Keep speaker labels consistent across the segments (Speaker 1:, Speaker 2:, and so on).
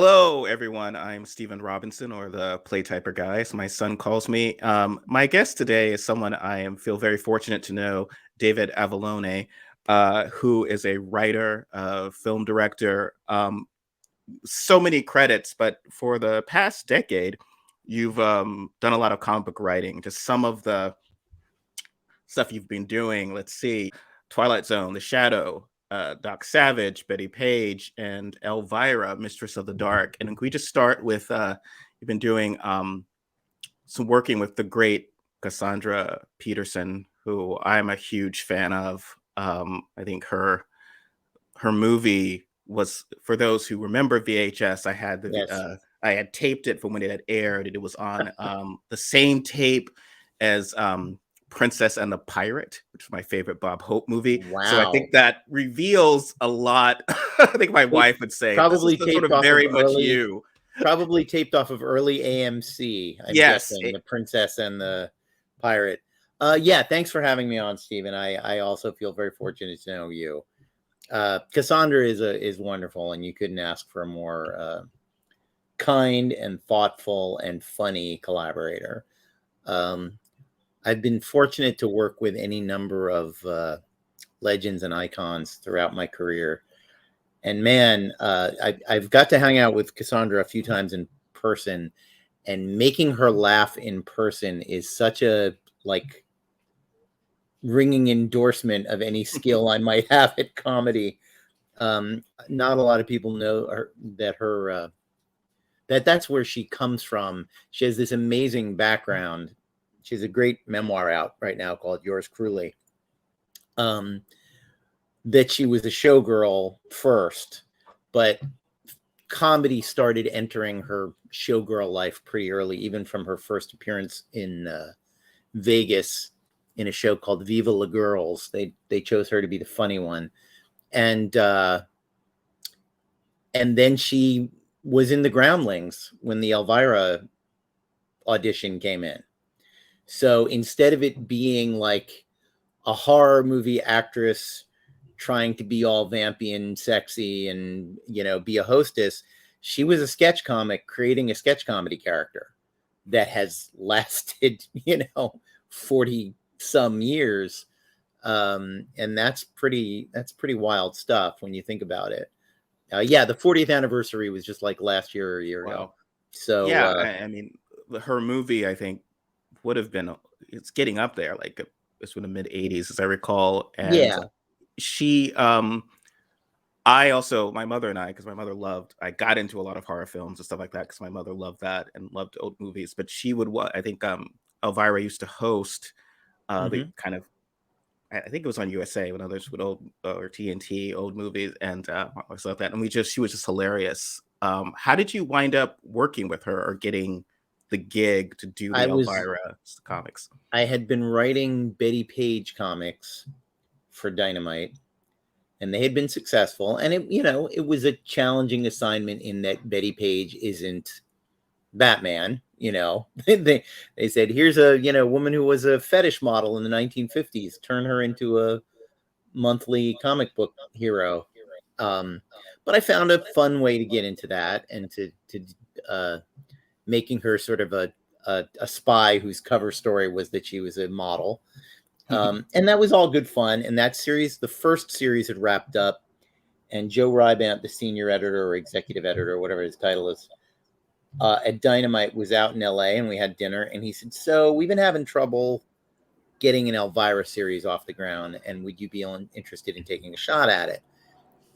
Speaker 1: Hello, everyone. I'm Stephen Robinson, or the Playtyper guy, as my son calls me. My guest today is someone feel very fortunate to know, David Avallone, who is a writer, film director, so many credits. But for the past decade, you've done a lot of comic book writing. Just some of the stuff you've been doing. Let's see, Twilight Zone, The Shadow, Doc Savage, Betty Page, and Elvira, Mistress of the Dark. And can we just start with you've been doing some working with the great Cassandra Peterson, who I'm a huge fan of. I think her movie was, for those who remember VHS,
Speaker 2: Yes.
Speaker 1: I had taped it from when it had aired. It was on the same tape as Princess and the Pirate, which is my favorite Bob Hope movie. So I
Speaker 2: Wow.
Speaker 1: think that reveals a lot. I think my wife would say this is
Speaker 2: Probably
Speaker 1: the sort
Speaker 2: taped
Speaker 1: of
Speaker 2: off of
Speaker 1: very much
Speaker 2: early,
Speaker 1: you.
Speaker 2: probably taped off of early AMC. I'm
Speaker 1: Yes.
Speaker 2: guessing the Princess and the Pirate. Yeah. Thanks for having me on, Stephen. I also feel very fortunate to know you. Cassandra is wonderful, and you couldn't ask for a more kind and thoughtful and funny collaborator. I've been fortunate to work with any number of legends and icons throughout my career. And man, I've got to hang out with Cassandra a few times in person, and making her laugh in person is such a ringing endorsement of any skill I might have at comedy. Not a lot of people know that's where she comes from. She has this amazing background. She has a great memoir out right now called Yours Cruelly. That she was a showgirl first, but comedy started entering her showgirl life pretty early, even from her first appearance in Vegas in a show called Viva La Girls. They chose her to be the funny one, and then she was in the Groundlings when the Elvira audition came in. So instead of it being like a horror movie actress trying to be all vampy and sexy and, be a hostess, she was a sketch comic creating a sketch comedy character that has lasted, 40 some years. And that's pretty wild stuff when you think about it. Yeah, the 40th anniversary was just like last year or a year ago. So
Speaker 1: yeah, I mean, her movie, I think, would have been, it's getting up there, like it's in the mid 80s, as I recall. And
Speaker 2: yeah,
Speaker 1: she, my mother and I, because my mother I got into a lot of horror films and stuff like that because my mother loved that and loved old movies. But she would, I think Elvira used to host the kind of, I think it was on USA when others would old, or TNT, old movies and stuff like that. And she was just hilarious. How did you wind up working with her or getting the gig to do the Elvira comics?
Speaker 2: I had been writing Betty Page comics for Dynamite, and they had been successful. And it was a challenging assignment in that Betty Page isn't Batman. They said, here's a woman who was a fetish model in the 1950s. Turn her into a monthly comic book hero. But I found a fun way to get into that, and to making her sort of a spy whose cover story was that she was a model. And that was all good fun. And that series, the first series, had wrapped up, and Joe Rybant, the senior editor or executive editor, or whatever his title is, at Dynamite, was out in LA, and we had dinner, and he said, so we've been having trouble getting an Elvira series off the ground, and would you be interested in taking a shot at it?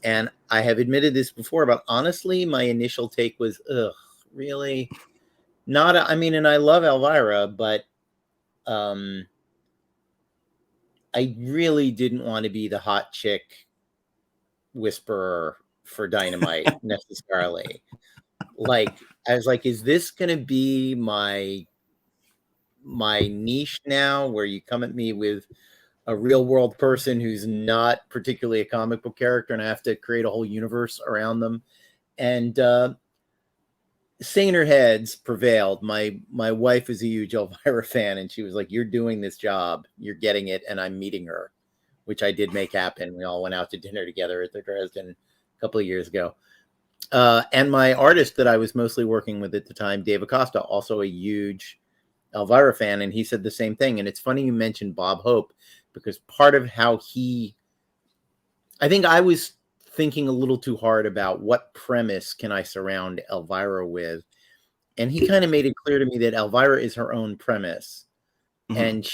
Speaker 2: And I have admitted this before, but honestly, my initial take was, ugh, really? Not, I mean, and I love Elvira, but I really didn't want to be the hot chick whisperer for Dynamite necessarily. Like, I was like, is this going to be my niche now, where you come at me with a real world person who's not particularly a comic book character, and I have to create a whole universe around them? And saner heads prevailed. My wife is a huge Elvira fan, and she was like, you're doing this job, you're getting it, and I'm meeting her, which I did make happen. We all went out to dinner together at the Dresden a couple of years ago. And my artist that I was mostly working with at the time, Dave Acosta, also a huge Elvira fan, and he said the same thing. And it's funny you mentioned Bob Hope, because part of how I think I was thinking a little too hard about what premise can I surround Elvira with. And he kind of made it clear to me that Elvira is her own premise.
Speaker 1: Mm-hmm.
Speaker 2: And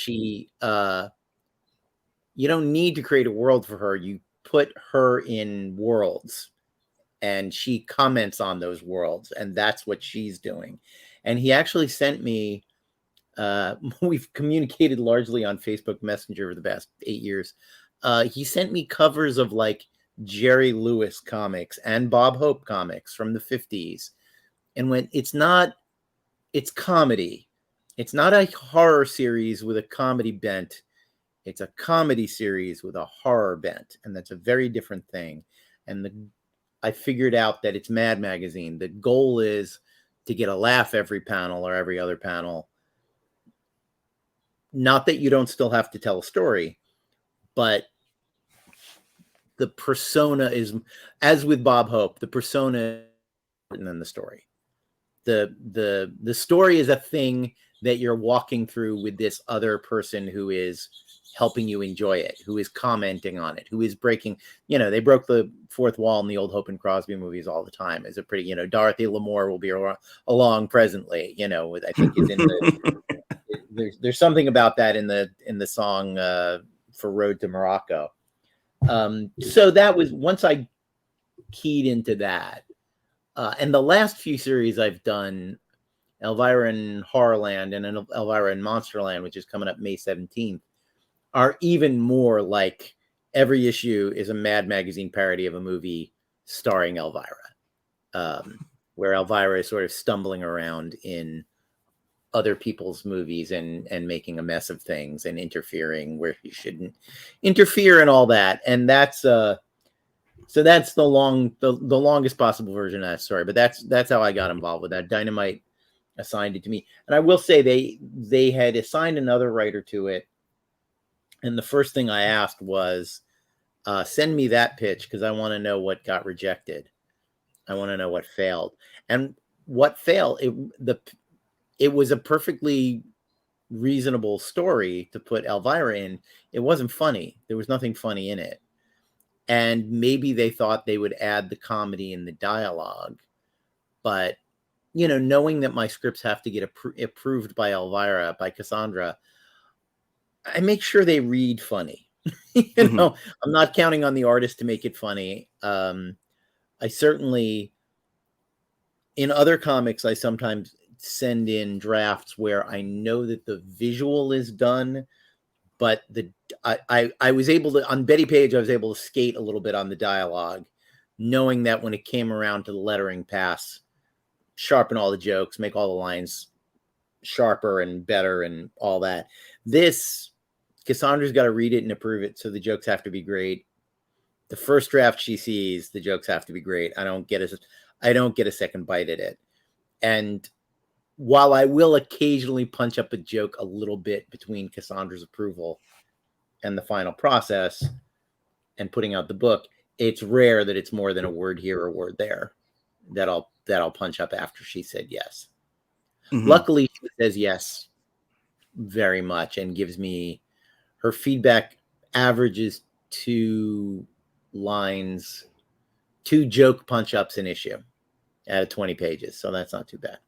Speaker 2: you don't need to create a world for her. You put her in worlds and she comments on those worlds. And that's what she's doing. And he actually sent me, we've communicated largely on Facebook Messenger for the past 8 years. He sent me covers of like Jerry Lewis comics and Bob Hope comics from the 50s. And it's comedy. It's not a horror series with a comedy bent. It's a comedy series with a horror bent. And that's a very different thing. And I figured out that it's Mad Magazine. The goal is to get a laugh every panel or every other panel. Not that you don't still have to tell a story, but the persona is, as with Bob Hope, the persona is important than the story. The story is a thing that you're walking through with this other person who is helping you enjoy it, who is commenting on it, who is breaking, they broke the fourth wall in the old Hope and Crosby movies all the time. Is a pretty, Dorothy Lamour will be along presently, I think is in the, there's something about that in the song for Road to Morocco. So that was, once I keyed into that, and the last few series I've done, Elvira in Horrorland and Elvira in Monsterland, which is coming up May 17th, are even more like every issue is a Mad Magazine parody of a movie starring Elvira, where Elvira is sort of stumbling around in other people's movies and making a mess of things and interfering where he shouldn't interfere and all that. And that's so that's the longest possible version of that story. But that's how I got involved with that. Dynamite assigned it to me. And I will say they had assigned another writer to it. And the first thing I asked was, send me that pitch, because I want to know what got rejected. I want to know what failed. And what failed, it was a perfectly reasonable story to put Elvira in. It wasn't funny. There was nothing funny in it. And maybe they thought they would add the comedy in the dialogue. But, knowing that my scripts have to get approved by Elvira, by Cassandra, I make sure they read funny.
Speaker 1: Mm-hmm.
Speaker 2: I'm not counting on the artist to make it funny. I certainly, in other comics, I sometimes send in drafts where I know that the visual is done, but I was able to, on Betty Page, I was able to skate a little bit on the dialogue, knowing that when it came around to the lettering pass, sharpen all the jokes, make all the lines sharper and better and all that. This, Cassandra's got to read it and approve it, so the jokes have to be great. The first draft she sees, the jokes have to be great. I don't get a second bite at it. And while I will occasionally punch up a joke a little bit between Cassandra's approval and the final process and putting out the book, it's rare that it's more than a word here or a word there that I'll punch up after she said yes.
Speaker 1: Mm-hmm.
Speaker 2: Luckily, she says yes very much and gives me her feedback, averages 2 joke punch ups an issue out of 20 pages. So that's not too bad.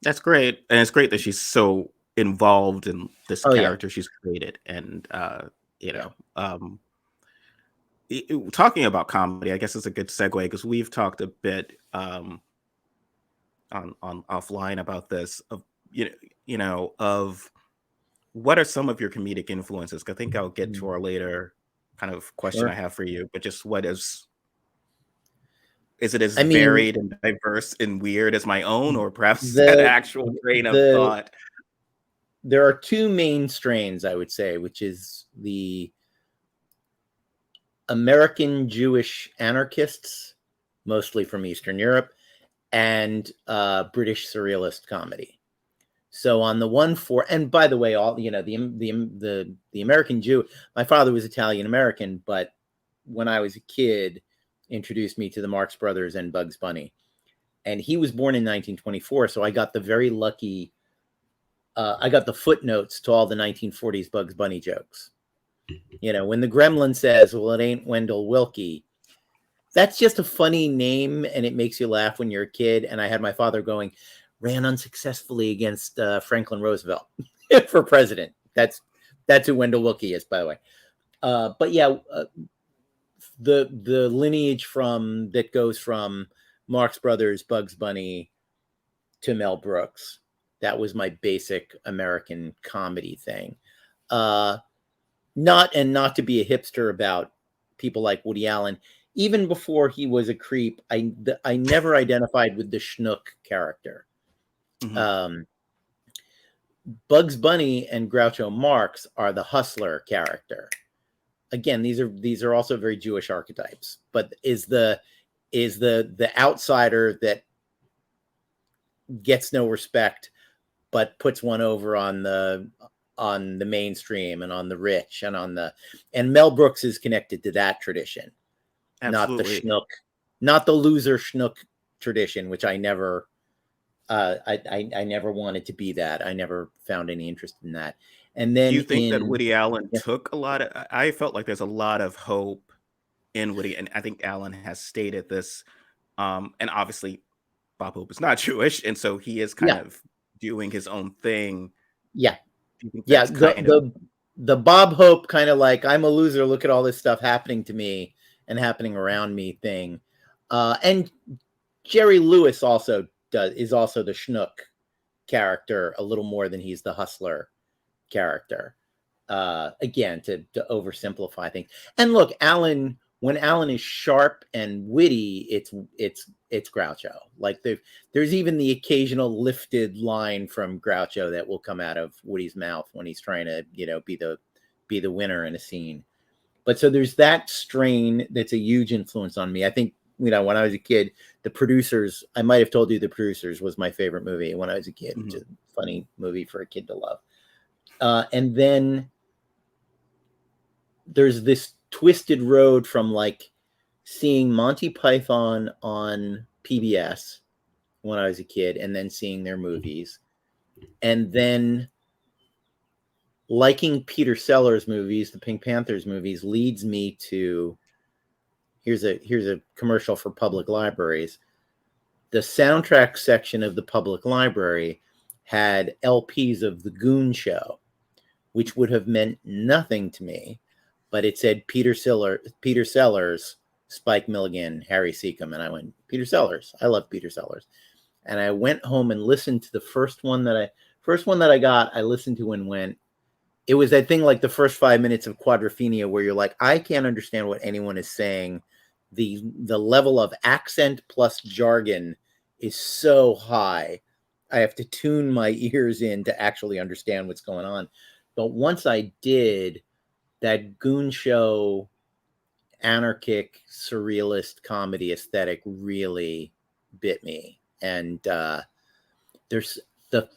Speaker 1: That's great. And it's great that she's so involved in this character she's created. And, talking about comedy, I guess it's a good segue, because we've talked a bit on offline about this, of of what are some of your comedic influences. I think I'll get to our later kind of question I have for you, but just what is it as varied and diverse and weird as my own, or perhaps an actual train of thought?
Speaker 2: There are 2 main strains, I would say, which is the American Jewish anarchists, mostly from Eastern Europe, and British surrealist comedy. So on the one and by the way, all the American Jew, my father was Italian American, but when I was a kid, introduced me to the Marx Brothers and Bugs Bunny. And he was born in 1924, so I got the very lucky. I got the footnotes to all the 1940s Bugs Bunny jokes. You know, when the gremlin says, "Well, it ain't Wendell Willkie," that's just a funny name, and it makes you laugh when you're a kid. And I had my father going, "Ran unsuccessfully against Franklin Roosevelt for president." That's who Wendell Willkie is, by the way. But yeah, the lineage that goes from Marx Brothers, Bugs Bunny to Mel Brooks. That was my basic American comedy thing. Not to be a hipster about people like Woody Allen. Even before he was a creep, I never identified with the schnook character. Mm-hmm. Bugs Bunny and Groucho Marx are the hustler character. Again, these are also very Jewish archetypes, but is the outsider that gets no respect, but puts one over on the mainstream and on the rich and Mel Brooks is connected to that tradition. Absolutely. Not the loser schnook tradition, which I never I never wanted to be that. I never found any interest in that. And then
Speaker 1: do you think that Woody Allen took a lot of, I felt like there's a lot of hope in Woody, and I think Allen has stated this, and obviously Bob Hope is not Jewish, and so he is kind of doing his own thing.
Speaker 2: Yeah. The Bob Hope kind of like, I'm a loser, look at all this stuff happening to me and happening around me thing. And Jerry Lewis is also the schnook character a little more than he's the hustler character. Again, to oversimplify things. And look, when Allen is sharp and witty, it's Groucho. Like there's even the occasional lifted line from Groucho that will come out of Woody's mouth when he's trying to, be the winner in a scene. But so there's that strain that's a huge influence on me. I think, when I was a kid, The Producers, I might have told you The Producers was my favorite movie when I was a kid, which is a funny movie for a kid to love. And then there's this twisted road from like seeing Monty Python on PBS when I was a kid and then seeing their movies, and then liking Peter Sellers movies, the Pink Panthers movies, leads me to here's a commercial for public libraries. The soundtrack section of the public library had LPs of The Goon Show, which would have meant nothing to me, but it said Peter Sellers, Spike Milligan, Harry Seacombe, and I went, Peter Sellers. I love Peter Sellers. And I went home and listened to the first one that I got. I listened to and went, it was that thing like the first 5 minutes of Quadrophenia where you're like, I can't understand what anyone is saying. The level of accent plus jargon is so high. I have to tune my ears in to actually understand what's going on. But once I did, that Goon Show, anarchic, surrealist comedy aesthetic really bit me. And there's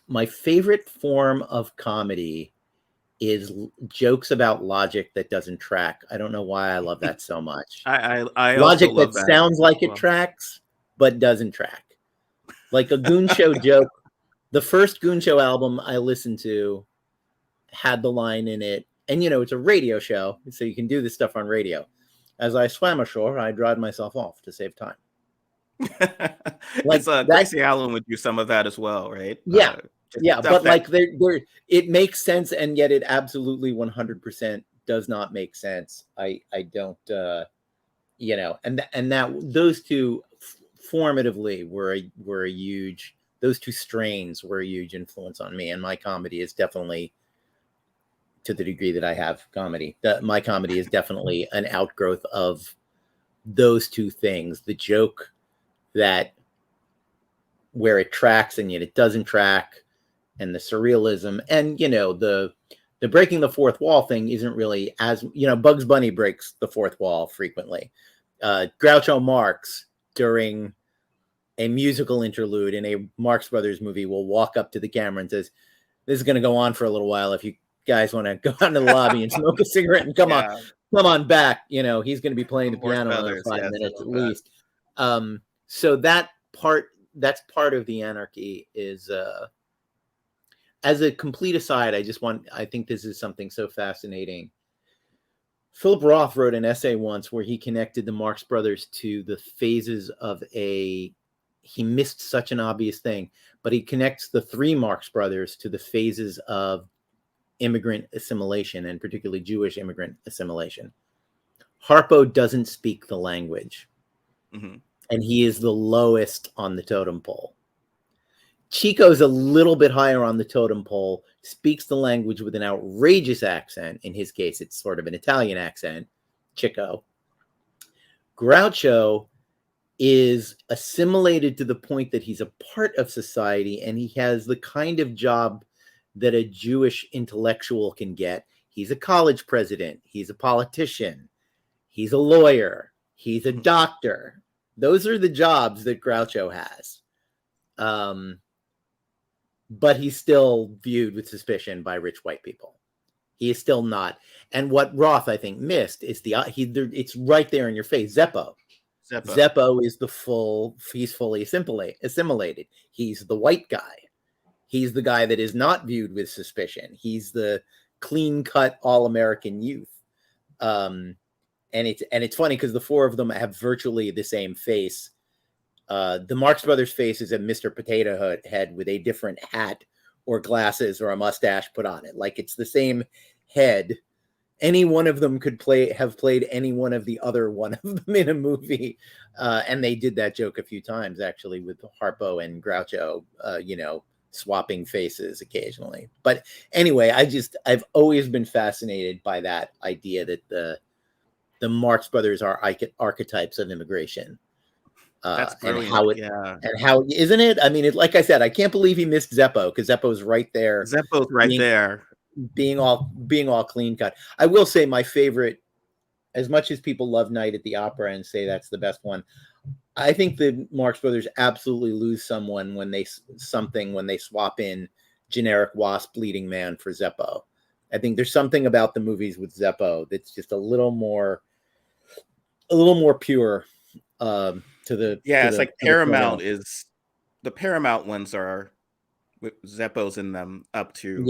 Speaker 2: my favorite form of comedy is jokes about logic that doesn't track. I don't know why I love that so much.
Speaker 1: I
Speaker 2: logic that sounds like it tracks, but doesn't track. Like a Goon Show joke. The first Goon Show album I listened to had the line in it, and it's a radio show, so you can do this stuff on radio. As I swam ashore, I dried myself off to save time.
Speaker 1: Like Gracie Allen would do some of that as well, right?
Speaker 2: Yeah. But like it makes sense, and yet it absolutely 100% does not make sense. I don't, and that those two formatively were a huge. Those two strains were a huge influence on me, and my comedy is definitely, to the degree that I have comedy, my comedy is definitely an outgrowth of those two things: the joke that where it tracks and yet it doesn't track, and the surrealism, and the breaking the fourth wall thing isn't really as Bugs Bunny breaks the fourth wall frequently. Groucho Marx during a musical interlude in a Marx Brothers movie will walk up to the camera and says, "This is going to go on for a little while. If you guys want to go out to the lobby and smoke a cigarette and come on." come on back. You know, he's going to be playing the
Speaker 1: More
Speaker 2: piano in another
Speaker 1: feathers,
Speaker 2: 5 minutes at least. So that's part of the anarchy is, as a complete aside, I think this is something so fascinating. Philip Roth wrote an essay once where he connected the Marx Brothers to the phases of he missed such an obvious thing, but he connects the three Marx Brothers to the phases of immigrant assimilation, and particularly Jewish immigrant assimilation. Harpo doesn't speak the language, and he is the lowest on the totem pole. Chico's a little bit higher on the totem pole, speaks the language with an outrageous accent. In his case, it's sort of an Italian accent, Chico. Groucho is assimilated to the point that he's a part of society, and he has the kind of job that a Jewish intellectual can get. He's a college president. He's a politician. He's a lawyer. He's a doctor. Those are the jobs that Groucho has. But he's still viewed with suspicion by rich white people. He is still not. And what Roth, I think, missed is it's right there in your face. Zeppo is he's fully assimilated. He's the white guy. He's the guy that is not viewed with suspicion. He's the clean-cut all-American youth. And it's funny because the four of them have virtually the same face. The Marx Brothers face is a Mr. Potato Head with a different hat or glasses or a mustache put on it. Like, it's the same head. Any one of them could have played any one of the other one of them in a movie. And they did that joke a few times, actually, with Harpo and Groucho, swapping faces occasionally. But anyway, I've always been fascinated by that idea that the Marx Brothers are archetypes of immigration.
Speaker 1: That's brilliant.
Speaker 2: And how isn't it? I mean, like I said, I can't believe he missed Zeppo, because Zeppo's right there.
Speaker 1: Zeppo's right there,
Speaker 2: being all clean cut. I will say my favorite, as much as people love Night at the Opera and say that's the best one, I think the Marx Brothers absolutely lose someone when they swap in generic Wasp leading man for Zeppo. I think there's something about the movies with Zeppo that's just a little more pure. It's like
Speaker 1: Paramount the Paramount ones are with Zeppo's in them up to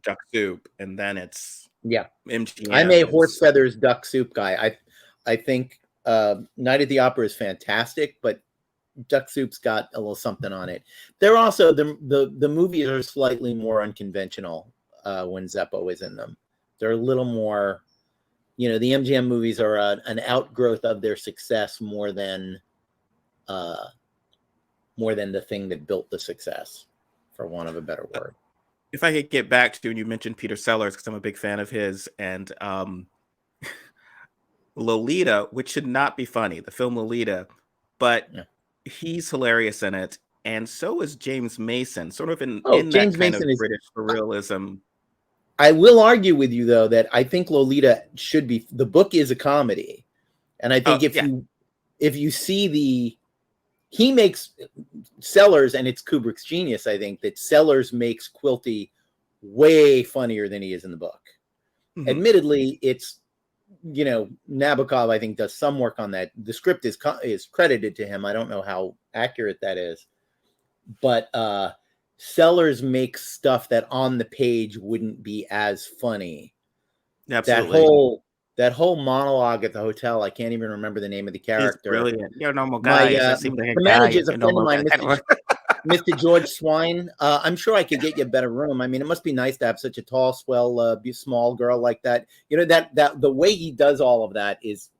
Speaker 1: Duck Soup, and then it's MGM.
Speaker 2: I'm a horse feathers duck soup guy. I think Night at the Opera is fantastic, but Duck Soup's got a little something on it. They're also the movies are slightly more unconventional when Zeppo is in them. They're a little more, the MGM movies are an outgrowth of their success more than the thing that built the success, for want of a better word.
Speaker 1: If I could get back to, and you mentioned Peter Sellers, because I'm a big fan of his, and Lolita, which should not be funny, the film Lolita, but he's hilarious in it, and so is James Mason, sort of in that kind of British surrealism.
Speaker 2: I will argue with you, though, that I think Lolita should be, the book is a comedy, and I think if you see he makes Sellers, and it's Kubrick's genius, I think, that Sellers makes Quilty way funnier than he is in the book. Mm-hmm. Admittedly, it's, Nabokov, I think, does some work on that. The script is credited to him. I don't know how accurate that is. But Sellers makes stuff that on the page wouldn't be as funny.
Speaker 1: Absolutely.
Speaker 2: That whole monologue at the hotel, I can't even remember the name of the character.
Speaker 1: He's brilliant. You're a normal guy.
Speaker 2: The manager is a friend of mine, Mr. George Swine. I'm sure I could get you a better room. I mean, it must be nice to have such a tall, swell, small girl like that. That the way he does all of that is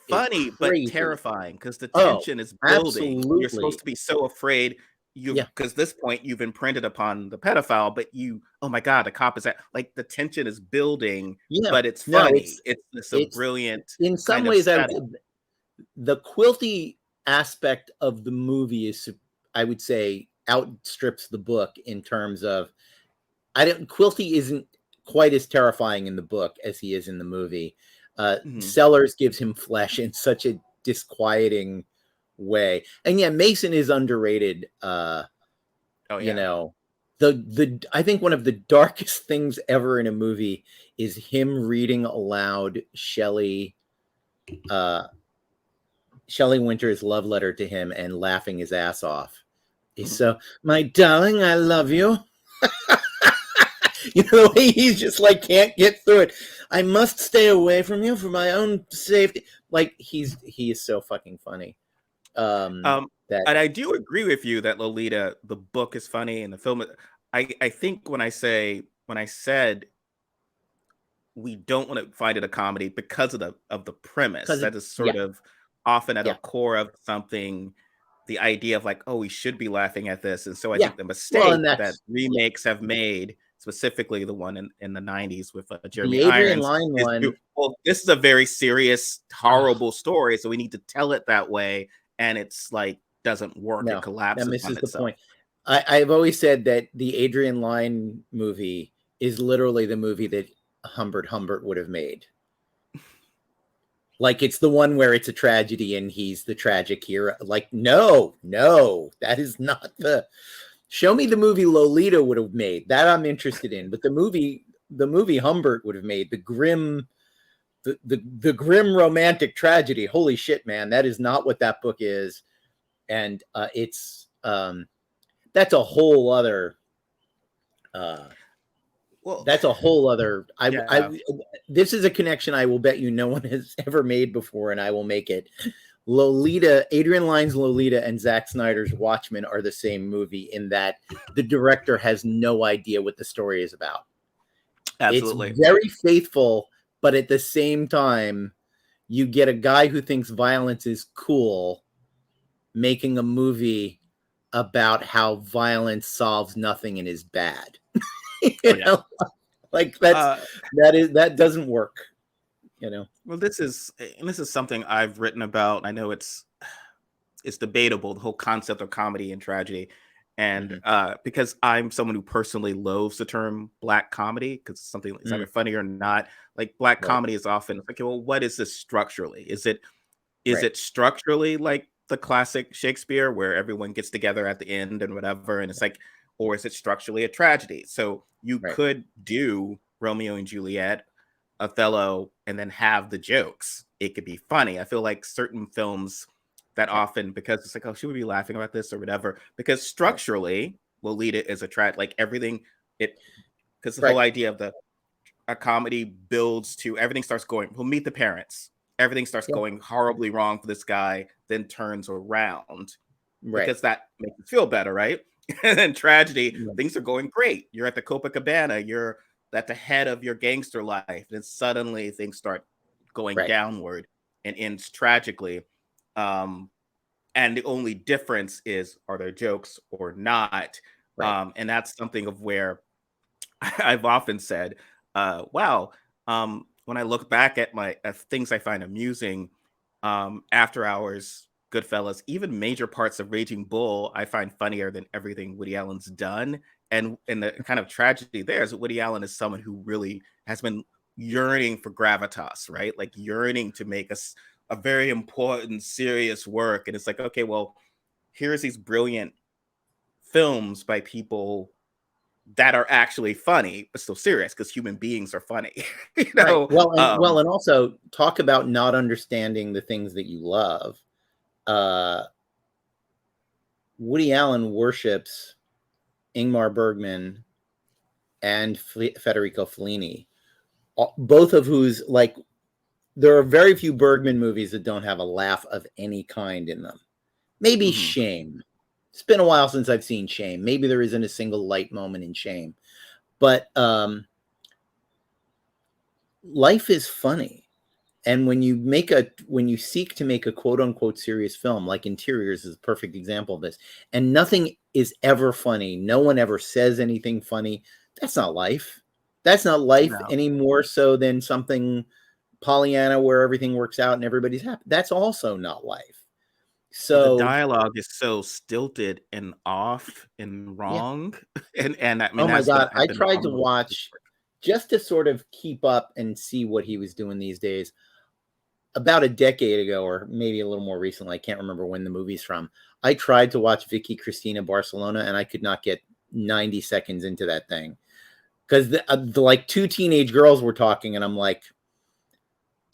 Speaker 1: funny, but terrifying, because the tension is building. Absolutely. You're supposed to be so afraid. Because this point you've imprinted upon the pedophile, but oh my God, the cop is like the tension is building, but it's funny. It's a brilliant.
Speaker 2: In some ways, the Quilty aspect of the movie is, I would say, outstrips the book in terms of, Quilty isn't quite as terrifying in the book as he is in the movie. Sellers gives him flesh in such a disquieting way, and Mason is underrated. I think one of the darkest things ever in a movie is him reading aloud Shelley Winter's love letter to him and laughing his ass off. He's so, my darling, I love you. You know, the way he's just like can't get through it. I must stay away from you for my own safety. Like he is so fucking funny.
Speaker 1: And I do agree with you that Lolita, the book is funny and the film. I think when I said we don't want to find it a comedy because of the premise that is sort of often at the core of something, the idea of like, oh, we should be laughing at this. And so I think the mistake that remakes have made, specifically the one in the 90s with Jeremy Irons, well, this is a very serious, horrible story, so we need to tell it that way, and it's like doesn't work. It collapses. That misses the point.
Speaker 2: I've always said that the Adrian Lyne movie is literally the movie that Humbert would have made. Like, it's the one where it's a tragedy and he's the tragic hero. Like, no, that is not the... Show me the movie Lolita would have made. That I'm interested in. But the movie Humbert would have made, the grim romantic tragedy. Holy shit, man. That is not what that book is. And it's... that's a whole other... that's a whole other... this is a connection I will bet you no one has ever made before, and I will make it. Lolita, Adrian Lyne's Lolita and Zack Snyder's Watchmen are the same movie in that the director has no idea what the story is about.
Speaker 1: Absolutely.
Speaker 2: It's very faithful, but at the same time, you get a guy who thinks violence is cool making a movie about how violence solves nothing and is bad. You know? Like that doesn't work. You know.
Speaker 1: Well, this is something I've written about. I know it's debatable, the whole concept of comedy and tragedy, and because I'm someone who personally loathes the term black comedy because it's something that's either funny or not. Like black comedy is often like, well, what is this structurally? Is it structurally like the classic Shakespeare where everyone gets together at the end and whatever, and it's like, or is it structurally a tragedy? So you could do Romeo and Juliet, Othello, and then have the jokes. It could be funny. I feel like certain films that often, because it's like, oh, should we be laughing about this or whatever? Because structurally, Lolita is like everything. Because the whole idea of a comedy builds to everything starts going. We'll meet the parents. Everything starts going horribly wrong for this guy, then turns around because that makes it feel better, right? And then tragedy, things are going great. You're at the Copacabana. You're at the head of your gangster life, and suddenly things start going downward and ends tragically. And the only difference is, are there jokes or not? And that's something of where I've often said, wow, when I look back at my things I find amusing, After Hours, Goodfellas, even major parts of Raging Bull, I find funnier than everything Woody Allen's done. And the kind of tragedy there is that Woody Allen is someone who really has been yearning for gravitas, right? Like yearning to make a very important, serious work. And it's like, okay, well, here's these brilliant films by people that are actually funny, but still serious because human beings are funny. You know?
Speaker 2: Well, and also talk about not understanding the things that you love. Woody Allen worships Ingmar Bergman and Federico Fellini, both of whose, like, there are very few Bergman movies that don't have a laugh of any kind in them. Maybe Shame. It's been a while since I've seen Shame. Maybe there isn't a single light moment in Shame. But life is funny. And when you seek to make a quote unquote serious film, like Interiors is a perfect example of this, and nothing is ever funny. No one ever says anything funny. That's not life. That's not life any more so than something Pollyanna where everything works out and everybody's happy. That's also not life. So
Speaker 1: the dialogue is so stilted and off and wrong. And I mean,
Speaker 2: oh my God, I tried to watch just to sort of keep up and see what he was doing these days. About a decade ago, or maybe a little more recently, I can't remember when the movie's from. I tried to watch Vicky Cristina Barcelona, and I could not get 90 seconds into that thing. Because the like two teenage girls were talking, and I'm like,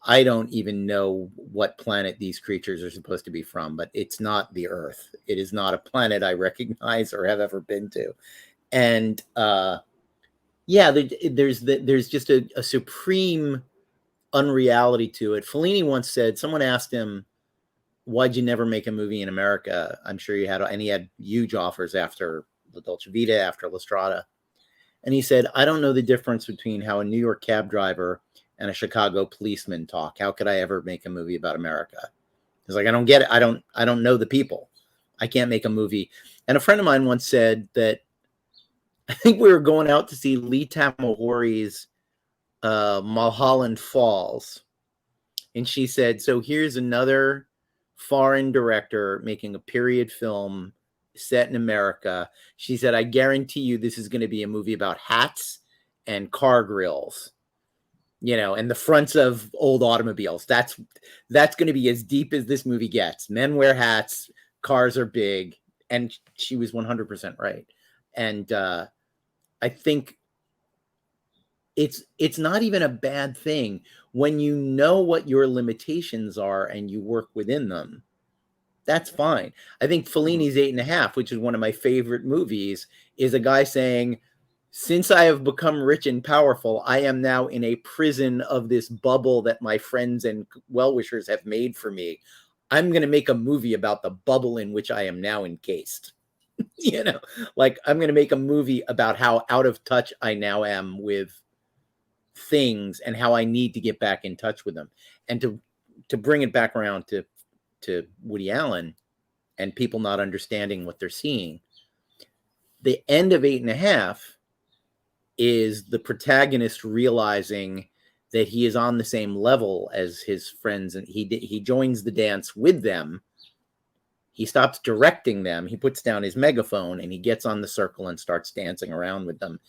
Speaker 2: I don't even know what planet these creatures are supposed to be from, but it's not the Earth. It is not a planet I recognize or have ever been to. And there's just a supreme unreality to it. Fellini once said, someone asked him, why'd you never make a movie in America? I'm sure you had, and he had huge offers after La Dolce Vita, after La Strada. And he said, I don't know the difference between how a New York cab driver and a Chicago policeman talk. How could I ever make a movie about America? He's like, I don't get it. I don't know the people. I can't make a movie. And a friend of mine once said that, I think we were going out to see Lee Tamahori's Mulholland Falls. And she said, so here's another foreign director making a period film set in America. She said, I guarantee you this is going to be a movie about hats and car grills, and the fronts of old automobiles. That's going to be as deep as this movie gets. Men wear hats, cars are big. And she was 100% right. And I think it's not even a bad thing when you know what your limitations are and you work within them. That's fine. I think Fellini's 8.5, which is one of my favorite movies, is a guy saying, since I have become rich and powerful, I am now in a prison of this bubble that my friends and well-wishers have made for me. I'm going to make a movie about the bubble in which I am now encased. Like I'm going to make a movie about how out of touch I now am with things and how I need to get back in touch with them. And to bring it back around to Woody Allen and people not understanding what they're seeing, the end of 8.5 is the protagonist realizing that he is on the same level as his friends, and he joins the dance with them. He stops directing them. He puts down his megaphone and he gets on the circle and starts dancing around with them.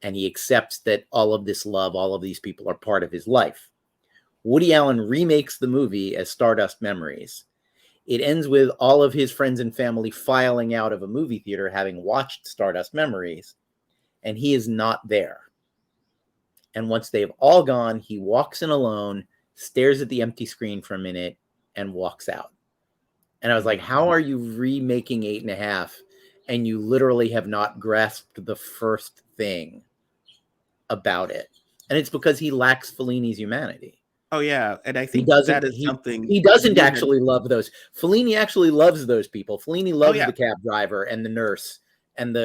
Speaker 2: And he accepts that all of this love, all of these people are part of his life. Woody Allen remakes the movie as Stardust Memories. It ends with all of his friends and family filing out of a movie theater having watched Stardust Memories, and he is not there. And once they've all gone, he walks in alone, stares at the empty screen for a minute, and walks out. And I was like, how are you remaking 8.5 and you literally have not grasped the first thing about it? And it's because he lacks Fellini's humanity.
Speaker 1: Oh yeah, and I
Speaker 2: He
Speaker 1: think
Speaker 2: doesn't.
Speaker 1: that is something
Speaker 2: He doesn't actually love those. Fellini actually loves those people. Fellini loves
Speaker 1: yeah.
Speaker 2: the cab driver and the nurse and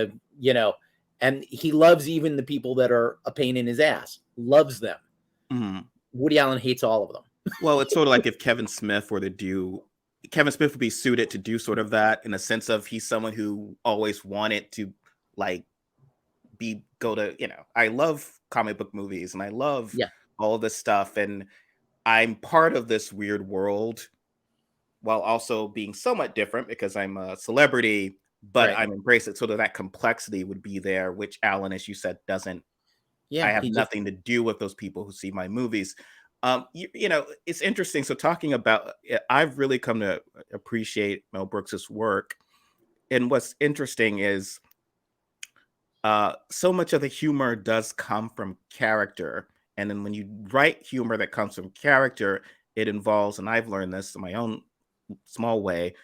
Speaker 2: and he loves even the people that are a pain in his ass. Loves them.
Speaker 1: Mm-hmm.
Speaker 2: Woody Allen hates all of them.
Speaker 1: Well, it's sort of like if Kevin Smith were to do. Kevin Smith would be suited to do sort of that in a sense of he's someone who always wanted to like I love comic book movies and I love all this stuff, and I'm part of this weird world while also being somewhat different because I'm a celebrity, but I'm embracing it. So that complexity would be there, which Alan, as you said, doesn't. I have nothing to do with those people who see my movies. It's interesting. So talking about, I've really come to appreciate Mel Brooks's work. And what's interesting is so much of the humor does come from character. And then when you write humor that comes from character, it involves, and I've learned this in my own small way,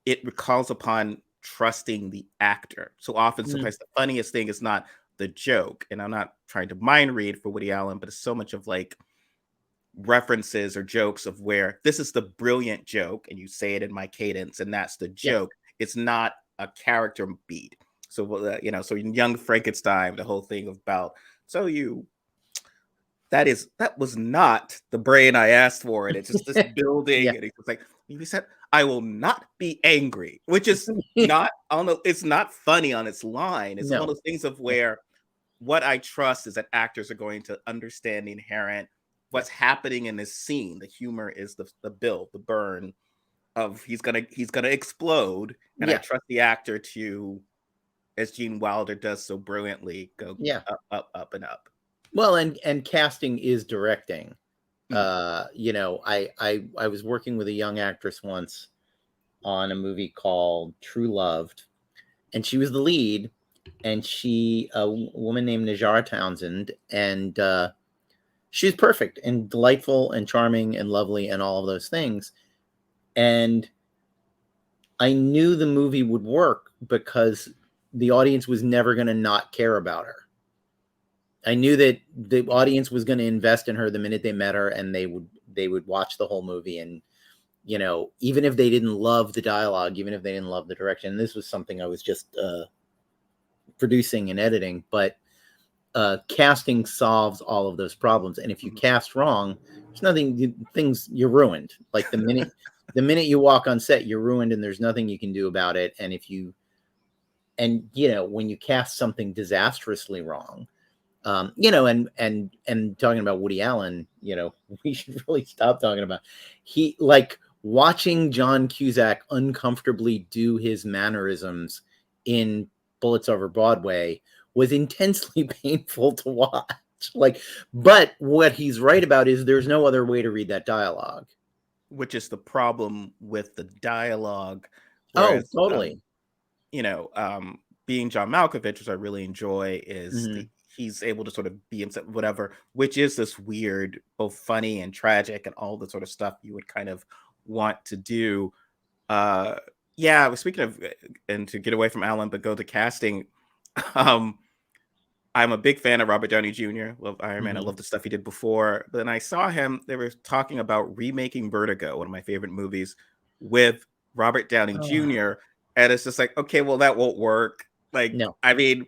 Speaker 1: it calls upon trusting the actor. So often, sometimes the funniest thing is not the joke. And I'm not trying to mind read for Woody Allen, but it's so much of like references or jokes of where this is the brilliant joke and you say it in my cadence and that's the joke. It's not a character beat. So so in Young Frankenstein, the whole thing about that was not the brain I asked for, and it's just this building and it's like he said I will not be angry, which is not on the, it's not funny on its line. It's one of those things of where what I trust is that actors are going to understand the inherent what's happening in this scene. The humor is the build, the burn of he's gonna explode, and I trust the actor to, as Gene Wilder does so brilliantly, go up and up.
Speaker 2: Well, and casting is directing. I was working with a young actress once on a movie called True Loved, and she was the lead. and a woman named Najara Townsend, and she's perfect and delightful and charming and lovely and all of those things. And I knew the movie would work because the audience was never going to not care about her. I knew that the audience was going to invest in her the minute they met her, and they would watch the whole movie. And, you know, even if they didn't love the dialogue, even if they didn't love the direction, this was something I was just producing and editing, but casting solves all of those problems. And if you cast wrong, there's nothing, you're ruined. Like the minute you walk on set, you're ruined, and there's nothing you can do about it. And you know, when you cast something disastrously wrong, you know, and talking about Woody Allen, you know, we should really stop talking about watching John Cusack uncomfortably do his mannerisms in Bullets Over Broadway was intensely painful to watch. But what he's right about is there's no other way to read that dialogue.
Speaker 1: Which is the problem with the dialogue.
Speaker 2: Whereas, totally.
Speaker 1: You know, being John Malkovich, which I really enjoy, is he's able to sort of be himself, whatever, which is this weird, both funny and tragic and all the sort of stuff you would kind of want to do. Yeah, speaking of, and to get away from Alan, but go to casting, I'm a big fan of Robert Downey Jr. Love Iron Man. I love the stuff he did before. But then I saw him, they were talking about remaking Vertigo, one of my favorite movies, with Robert Downey Jr. And it's just like, okay, well, that won't work. Like, no. I mean,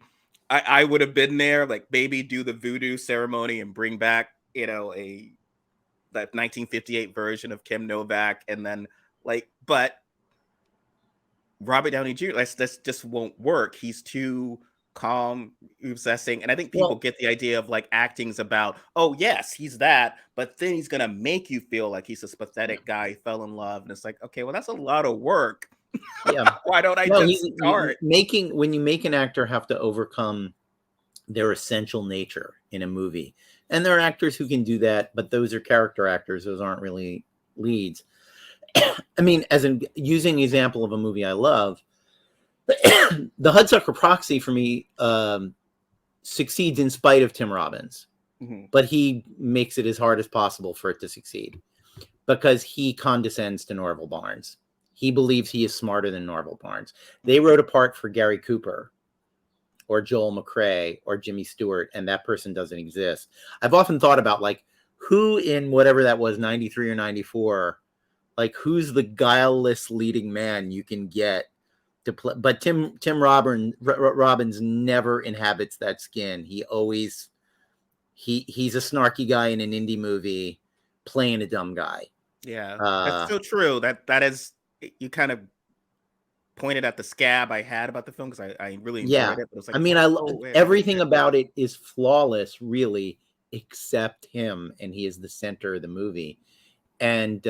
Speaker 1: I would have been there, like maybe do the voodoo ceremony and bring back, you know, that 1958 version of Kim Novak. And then but Robert Downey Jr., that just won't work. He's too calm, obsessing, and I think people get the idea of like acting's about, oh yes, he's that, but then he's gonna make you feel like he's this pathetic guy who fell in love, and it's like, okay, well, that's a lot of work.
Speaker 2: Yeah.
Speaker 1: Why don't I just start?
Speaker 2: When you make an actor have to overcome their essential nature in a movie, and there are actors who can do that, but those are character actors; those aren't really leads. I mean, using the example of a movie I love, the Hudsucker Proxy for me succeeds in spite of Tim Robbins, but he makes it as hard as possible for it to succeed because he condescends to Norval Barnes. He believes he is smarter than Norval Barnes. They wrote a part for Gary Cooper or Joel McRae or Jimmy Stewart, and that person doesn't exist. I've often thought about like who in whatever that was, 93 or 94, like who's the guileless leading man you can get to play. But Tim Robbins never inhabits that skin. He always he's a snarky guy in an indie movie playing a dumb guy.
Speaker 1: Yeah, that's so true. That is, you kind of pointed at the scab I had about the film because I really enjoyed it. But it was like,
Speaker 2: I mean, everything about it is flawless, really, except him, and he is the center of the movie. And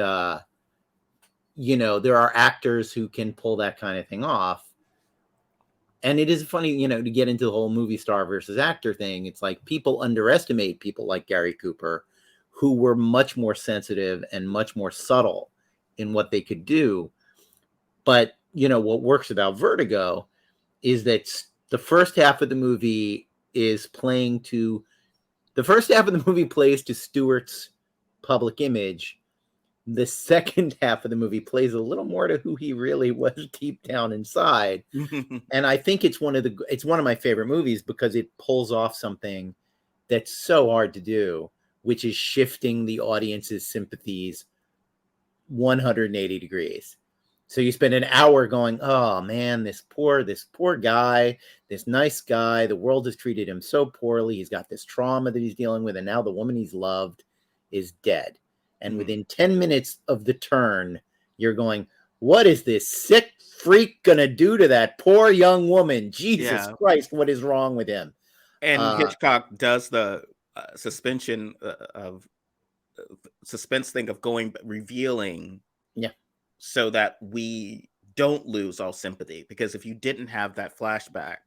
Speaker 2: you know, there are actors who can pull that kind of thing off. And it is funny, you know, to get into the whole movie star versus actor thing. It's like people underestimate people like Gary Cooper, who were much more sensitive and much more subtle in what they could do. But, you know, what works about Vertigo is that the first half of the movie plays to Stuart's public image. The second half of the movie plays a little more to who he really was deep down inside. And I think it's one of my favorite movies because it pulls off something that's so hard to do, which is shifting the audience's sympathies 180 degrees. So you spend an hour going, oh man, this poor guy, this nice guy, the world has treated him so poorly. He's got this trauma that he's dealing with. And now the woman he's loved is dead. And within 10 minutes of the turn, you're going, what is this sick freak going to do to that poor young woman? Jesus Christ, what is wrong with him?
Speaker 1: And Hitchcock does the suspense thing of revealing.
Speaker 2: Yeah.
Speaker 1: So that we don't lose all sympathy. Because if you didn't have that flashback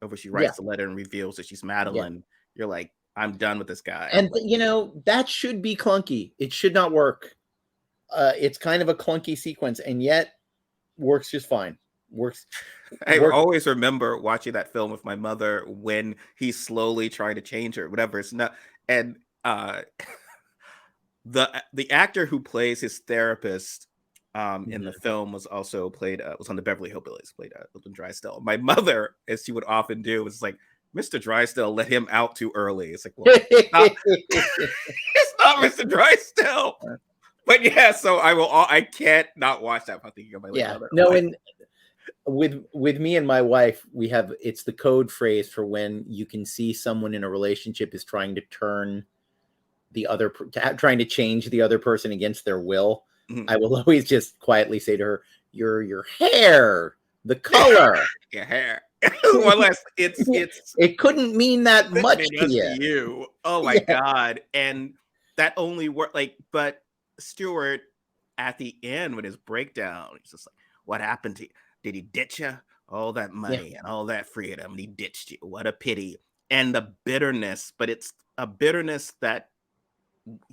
Speaker 1: over she writes the letter and reveals that she's Madeline, you're like, I'm done with this guy.
Speaker 2: And, you know, that should be clunky. It should not work. It's kind of a clunky sequence, and yet works just fine. works.
Speaker 1: I
Speaker 2: Work.
Speaker 1: always remember watching that film with my mother when he's slowly trying to change her, whatever. It's not, and the actor who plays his therapist in the
Speaker 2: Mhm.
Speaker 1: film was also played was on the Beverly Hillbillies, played Wilton Drysdale. My mother, as she would often do, was like, Mr. Drysdale let him out too early. It's like, well, not, it's not Mr. Drysdale. But yeah, so I can't not watch that without thinking of my late
Speaker 2: Yeah.
Speaker 1: mother.
Speaker 2: No,
Speaker 1: But
Speaker 2: and with me and my wife, we have, it's the code phrase for when you can see someone in a relationship is trying to turn the other, trying to change the other person against their will.
Speaker 1: mhm.
Speaker 2: I will always just quietly say to her, your hair, the color.
Speaker 1: Your hair. One less. It's
Speaker 2: It couldn't mean that
Speaker 1: couldn't
Speaker 2: much
Speaker 1: mean
Speaker 2: to
Speaker 1: much to
Speaker 2: you.
Speaker 1: you. Oh my
Speaker 2: Yeah.
Speaker 1: god! And that only worked. Like, but Stuart at the end with his breakdown, he's just like, "What happened to you? Did he ditch you? All that
Speaker 2: Yeah.
Speaker 1: money and all that freedom, and he ditched you. What a pity!" And the bitterness, but it's a bitterness that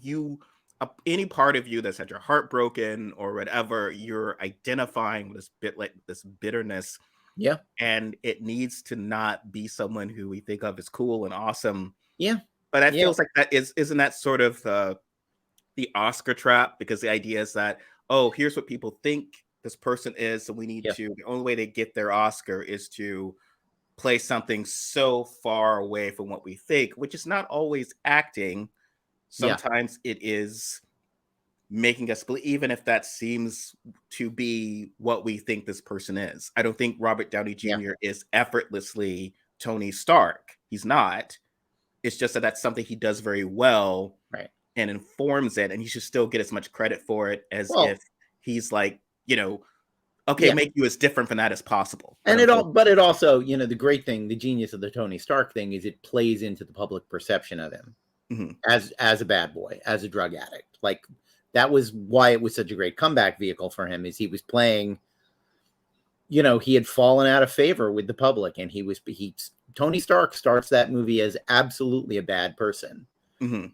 Speaker 1: you any part of you that's had your heart broken or whatever, you're identifying with this bit like this bitterness,
Speaker 2: Yeah.
Speaker 1: and it needs to not be someone who we think of as cool and awesome.
Speaker 2: Yeah.
Speaker 1: But that
Speaker 2: Yeah.
Speaker 1: feels like that isn't that sort of the Oscar trap, because the idea is that, oh, here's what people think this person is, and we need
Speaker 2: Yeah.
Speaker 1: to, the only way they get their Oscar is to play something so far away from what we think, which is not always acting.
Speaker 2: Yeah.
Speaker 1: Sometimes it is making us believe, even if that seems to be what we think this person is. I don't think Robert Downey
Speaker 2: Yeah.
Speaker 1: Jr. is effortlessly Tony Stark. He's not. It's just that that's something he does very well
Speaker 2: Right.
Speaker 1: and informs it, and he should still get as much credit for it as
Speaker 2: Well,
Speaker 1: if he's like, okay,
Speaker 2: yeah.
Speaker 1: make you as different from that as possible. But
Speaker 2: And it also, the great thing, the genius of the Tony Stark thing is it plays into the public perception of him
Speaker 1: Mhm.
Speaker 2: as a bad boy, as a drug addict. Like, that was why it was such a great comeback vehicle for him, is he was playing, he had fallen out of favor with the public, and Tony Stark starts that movie as absolutely a bad person.
Speaker 1: Mhm.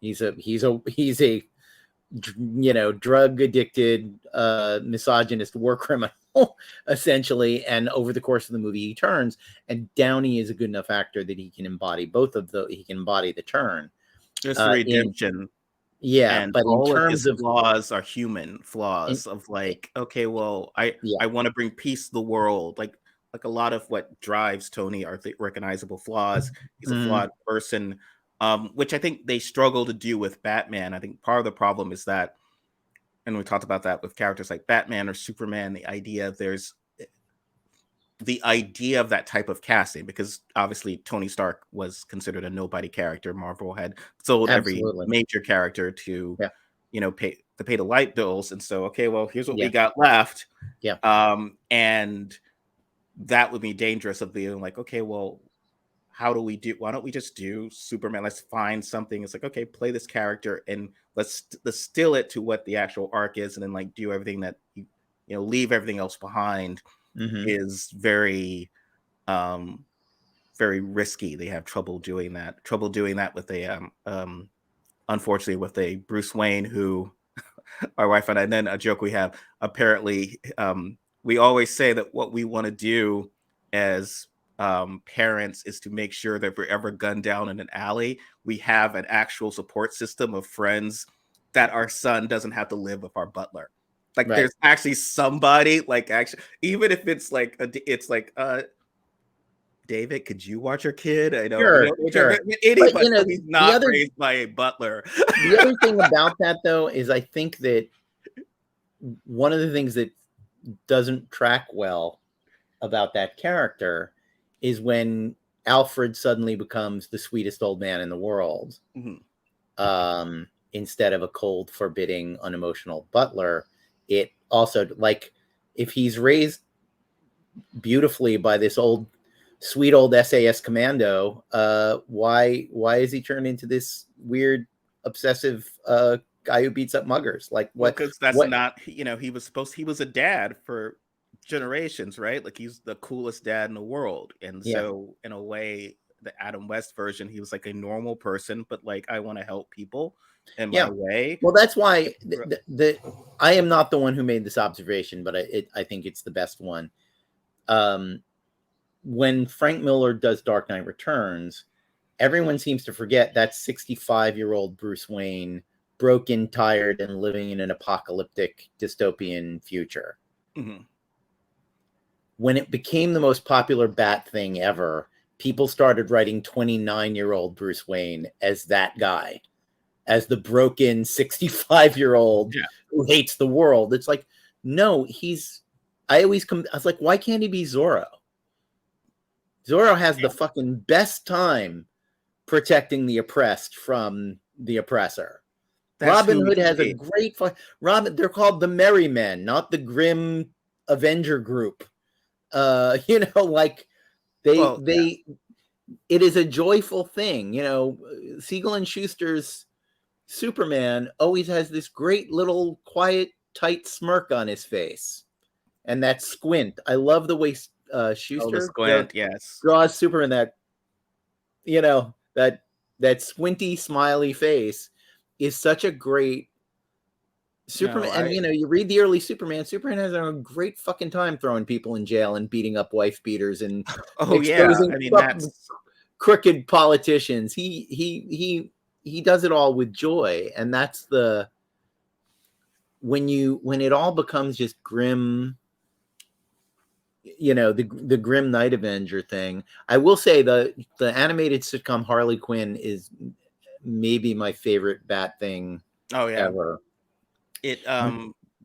Speaker 2: He's a drug addicted, misogynist war criminal, essentially. And over the course of the movie, he turns, and Downey is a good enough actor that he can embody he can embody the turn.
Speaker 1: There's the redemption.
Speaker 2: Yeah,
Speaker 1: And
Speaker 2: but in
Speaker 1: all of
Speaker 2: terms
Speaker 1: his
Speaker 2: of,
Speaker 1: flaws are human
Speaker 2: in,
Speaker 1: flaws of like, okay, well, I
Speaker 2: yeah,
Speaker 1: I want to bring peace to the world. Like a lot of what drives Tony are the recognizable flaws. He's a
Speaker 2: mm,
Speaker 1: flawed person, which I think they struggle to do with Batman. I think part of the problem is that, and we talked about that with characters like Batman or Superman, the idea of that type of casting, because obviously Tony Stark was considered a nobody character. Marvel had sold every
Speaker 2: absolutely,
Speaker 1: major character to,
Speaker 2: yeah,
Speaker 1: pay the light bills. And so, okay, well, here's what we
Speaker 2: yeah,
Speaker 1: got left.
Speaker 2: yeah,
Speaker 1: And that would be dangerous of being like, okay, well, why don't we just do Superman? Let's find something. It's like, okay, play this character and let's distill it to what the actual arc is, and then like do everything that leave everything else behind
Speaker 2: mm-hmm.
Speaker 1: is very very risky. They have trouble doing that with unfortunately with a Bruce Wayne who my wife and then a joke we have, apparently we always say that what we want to do as parents is to make sure that if we're ever gunned down in an alley, we have an actual support system of friends that our son doesn't have to live with our butler. Like
Speaker 2: Right.
Speaker 1: there's actually somebody, like, actually, even if it's like David, could you watch your kid? I know we
Speaker 2: Sure,
Speaker 1: don't want
Speaker 2: sure. But
Speaker 1: anybody, so he's
Speaker 2: the
Speaker 1: not
Speaker 2: other
Speaker 1: raised by a butler.
Speaker 2: the other thing about that, though, is I think that one of the things that doesn't track well about that character is when Alfred suddenly becomes the sweetest old man in the world,
Speaker 1: Mhm.
Speaker 2: instead of a cold, forbidding, unemotional butler. It also, like, if he's raised beautifully by this sweet old SAS commando, why is he turned into this weird, obsessive guy who beats up muggers? Like,
Speaker 1: Well,
Speaker 2: what?
Speaker 1: because that's
Speaker 2: What?
Speaker 1: not, he was a dad for generations, right? Like he's the coolest dad in the world. And
Speaker 2: Yeah,
Speaker 1: so in a way, the Adam West version, he was like a normal person, but like, I want to help people in my
Speaker 2: yeah.
Speaker 1: way.
Speaker 2: Well, that's why I am not the one who made this observation, but I think it's the best one. When Frank Miller does Dark Knight Returns, everyone seems to forget that 65-year-old Bruce Wayne, broken, tired, and living in an apocalyptic dystopian future.
Speaker 1: Mm-hmm.
Speaker 2: When it became the most popular Bat thing ever, people started writing 29-year-old Bruce Wayne as that guy, as the broken 65-year-old who hates the world. It's like, no, I was like, why can't he be Zorro? Zorro has the fucking best time protecting the oppressed from the oppressor. Robin Hood has a great they're called the Merry Men, not the grim Avenger group. Like it is a joyful thing. Siegel and Schuster's Superman always has this great little quiet, tight smirk on his face, and that squint. I love the way Schuster
Speaker 1: squint,
Speaker 2: draws Superman, that squinty, smiley face is such a great Superman. And you read the early Superman has a great fucking time throwing people in jail and beating up wife beaters and exposing crooked politicians. He does it all with joy, and that's when it all becomes just grim. The grim Night Avenger thing. I will say the animated sitcom Harley Quinn is maybe my favorite Bat thing ever.
Speaker 1: It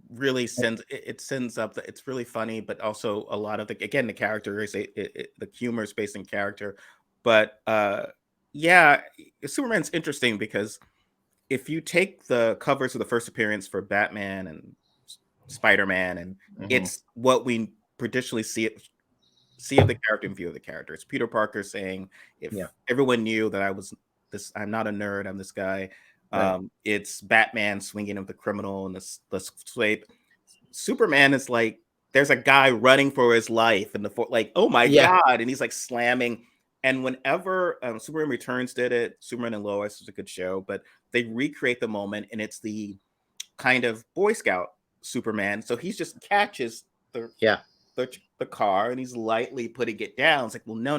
Speaker 1: really sends up it's really funny, but also a lot of the character is the humor is based in character. But Superman's interesting because if you take the covers of the first appearance for Batman and Spider-Man, and it's what we traditionally see of the character and view of the character. It's Peter Parker saying, if everyone knew that I'm not a nerd, I'm this guy. Right. It's Batman swinging of the criminal and the swipe. Superman is like, there's a guy running for his life and oh my God. And he's like slamming. And whenever Superman Returns did it, Superman and Lois is a good show, but they recreate the moment, and it's the kind of Boy Scout Superman. So he just catches the car and he's lightly putting it down. It's like, well, no.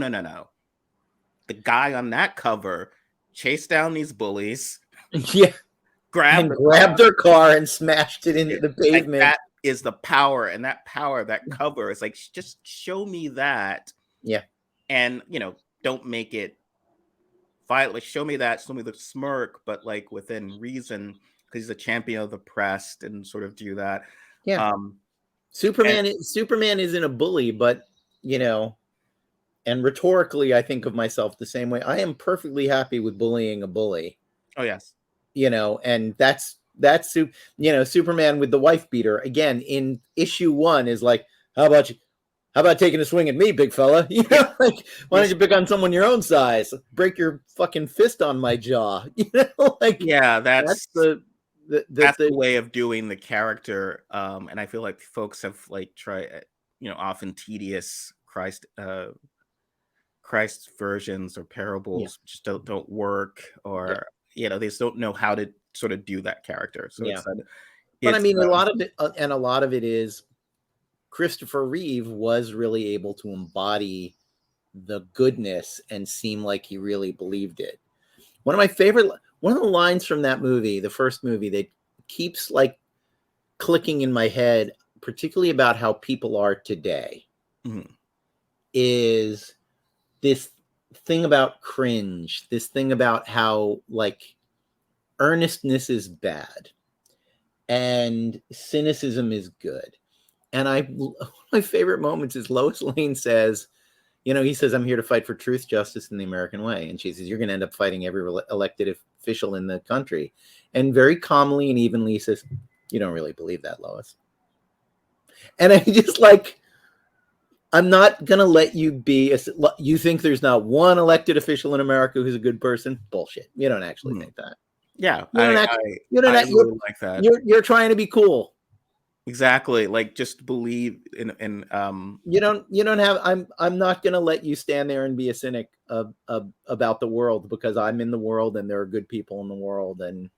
Speaker 1: The guy on that cover chased down these bullies.
Speaker 2: Grabbed their car and smashed it into the pavement.
Speaker 1: Like, that is the power, and that cover is like, just show me that.
Speaker 2: Yeah.
Speaker 1: And don't make it violent. Like, show me the smirk, but like within reason, because he's a champion of the oppressed, and sort of do that.
Speaker 2: Yeah. Superman isn't a bully, but and rhetorically, I think of myself the same way. I am perfectly happy with bullying a bully.
Speaker 1: Oh yes.
Speaker 2: And that's Superman with the wife beater again in issue 1 is like, how about taking a swing at me, big fella? Like, why don't you pick on someone your own size? Break your fucking fist on my jaw.
Speaker 1: That's the way of doing the character. And I feel like folks have like tried, often tedious Christ versions or parables just don't work, or they just don't know how to sort of do that character. So
Speaker 2: but I mean, a lot of it is Christopher Reeve was really able to embody the goodness and seem like he really believed it. One of the lines from that movie, the first movie, that keeps like clicking in my head, particularly about how people are today, is this thing about cringe, this thing about how like earnestness is bad and cynicism is good. And one of my favorite moments is Lois Lane says, he says, I'm here to fight for truth, justice, and the American way. And she says, you're going to end up fighting every elected official in the country. And very calmly and evenly says, you don't really believe that, Lois. And I just like, I'm not going to let you be, you think there's not one elected official in America who's a good person? Bullshit. You don't actually think that.
Speaker 1: Yeah. I really like that.
Speaker 2: You're trying to be cool.
Speaker 1: Exactly. Like, just believe in
Speaker 2: you don't have, I'm not going to let you stand there and be a cynic about the world, because I'm in the world and there are good people in the world. And,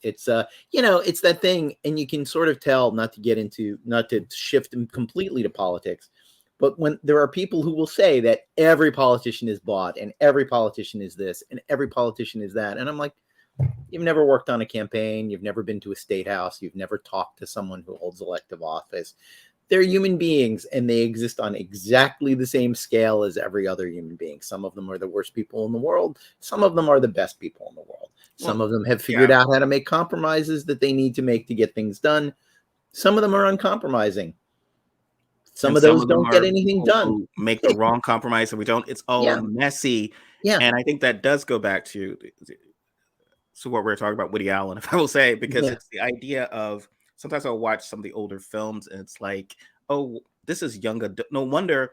Speaker 2: It's it's that thing, and you can sort of tell, not to shift completely to politics, but when there are people who will say that every politician is bought and every politician is this and every politician is that, and I'm like, you've never worked on a campaign, you've never been to a state house, you've never talked to someone who holds elective office. They're human beings, and they exist on exactly the same scale as every other human being. Some of them are the worst people in the world. Some of them are the best people in the world. Some of them have figured out how to make compromises that they need to make to get things done. Some of them are uncompromising. Some of those don't get anything done.
Speaker 1: Make the wrong compromise, and we don't. It's all messy.
Speaker 2: Yeah.
Speaker 1: And I think that does go back to what we're talking about, Woody Allen, if I will say, because it's the idea of, sometimes I'll watch some of the older films and it's like, oh, this is young adult. No wonder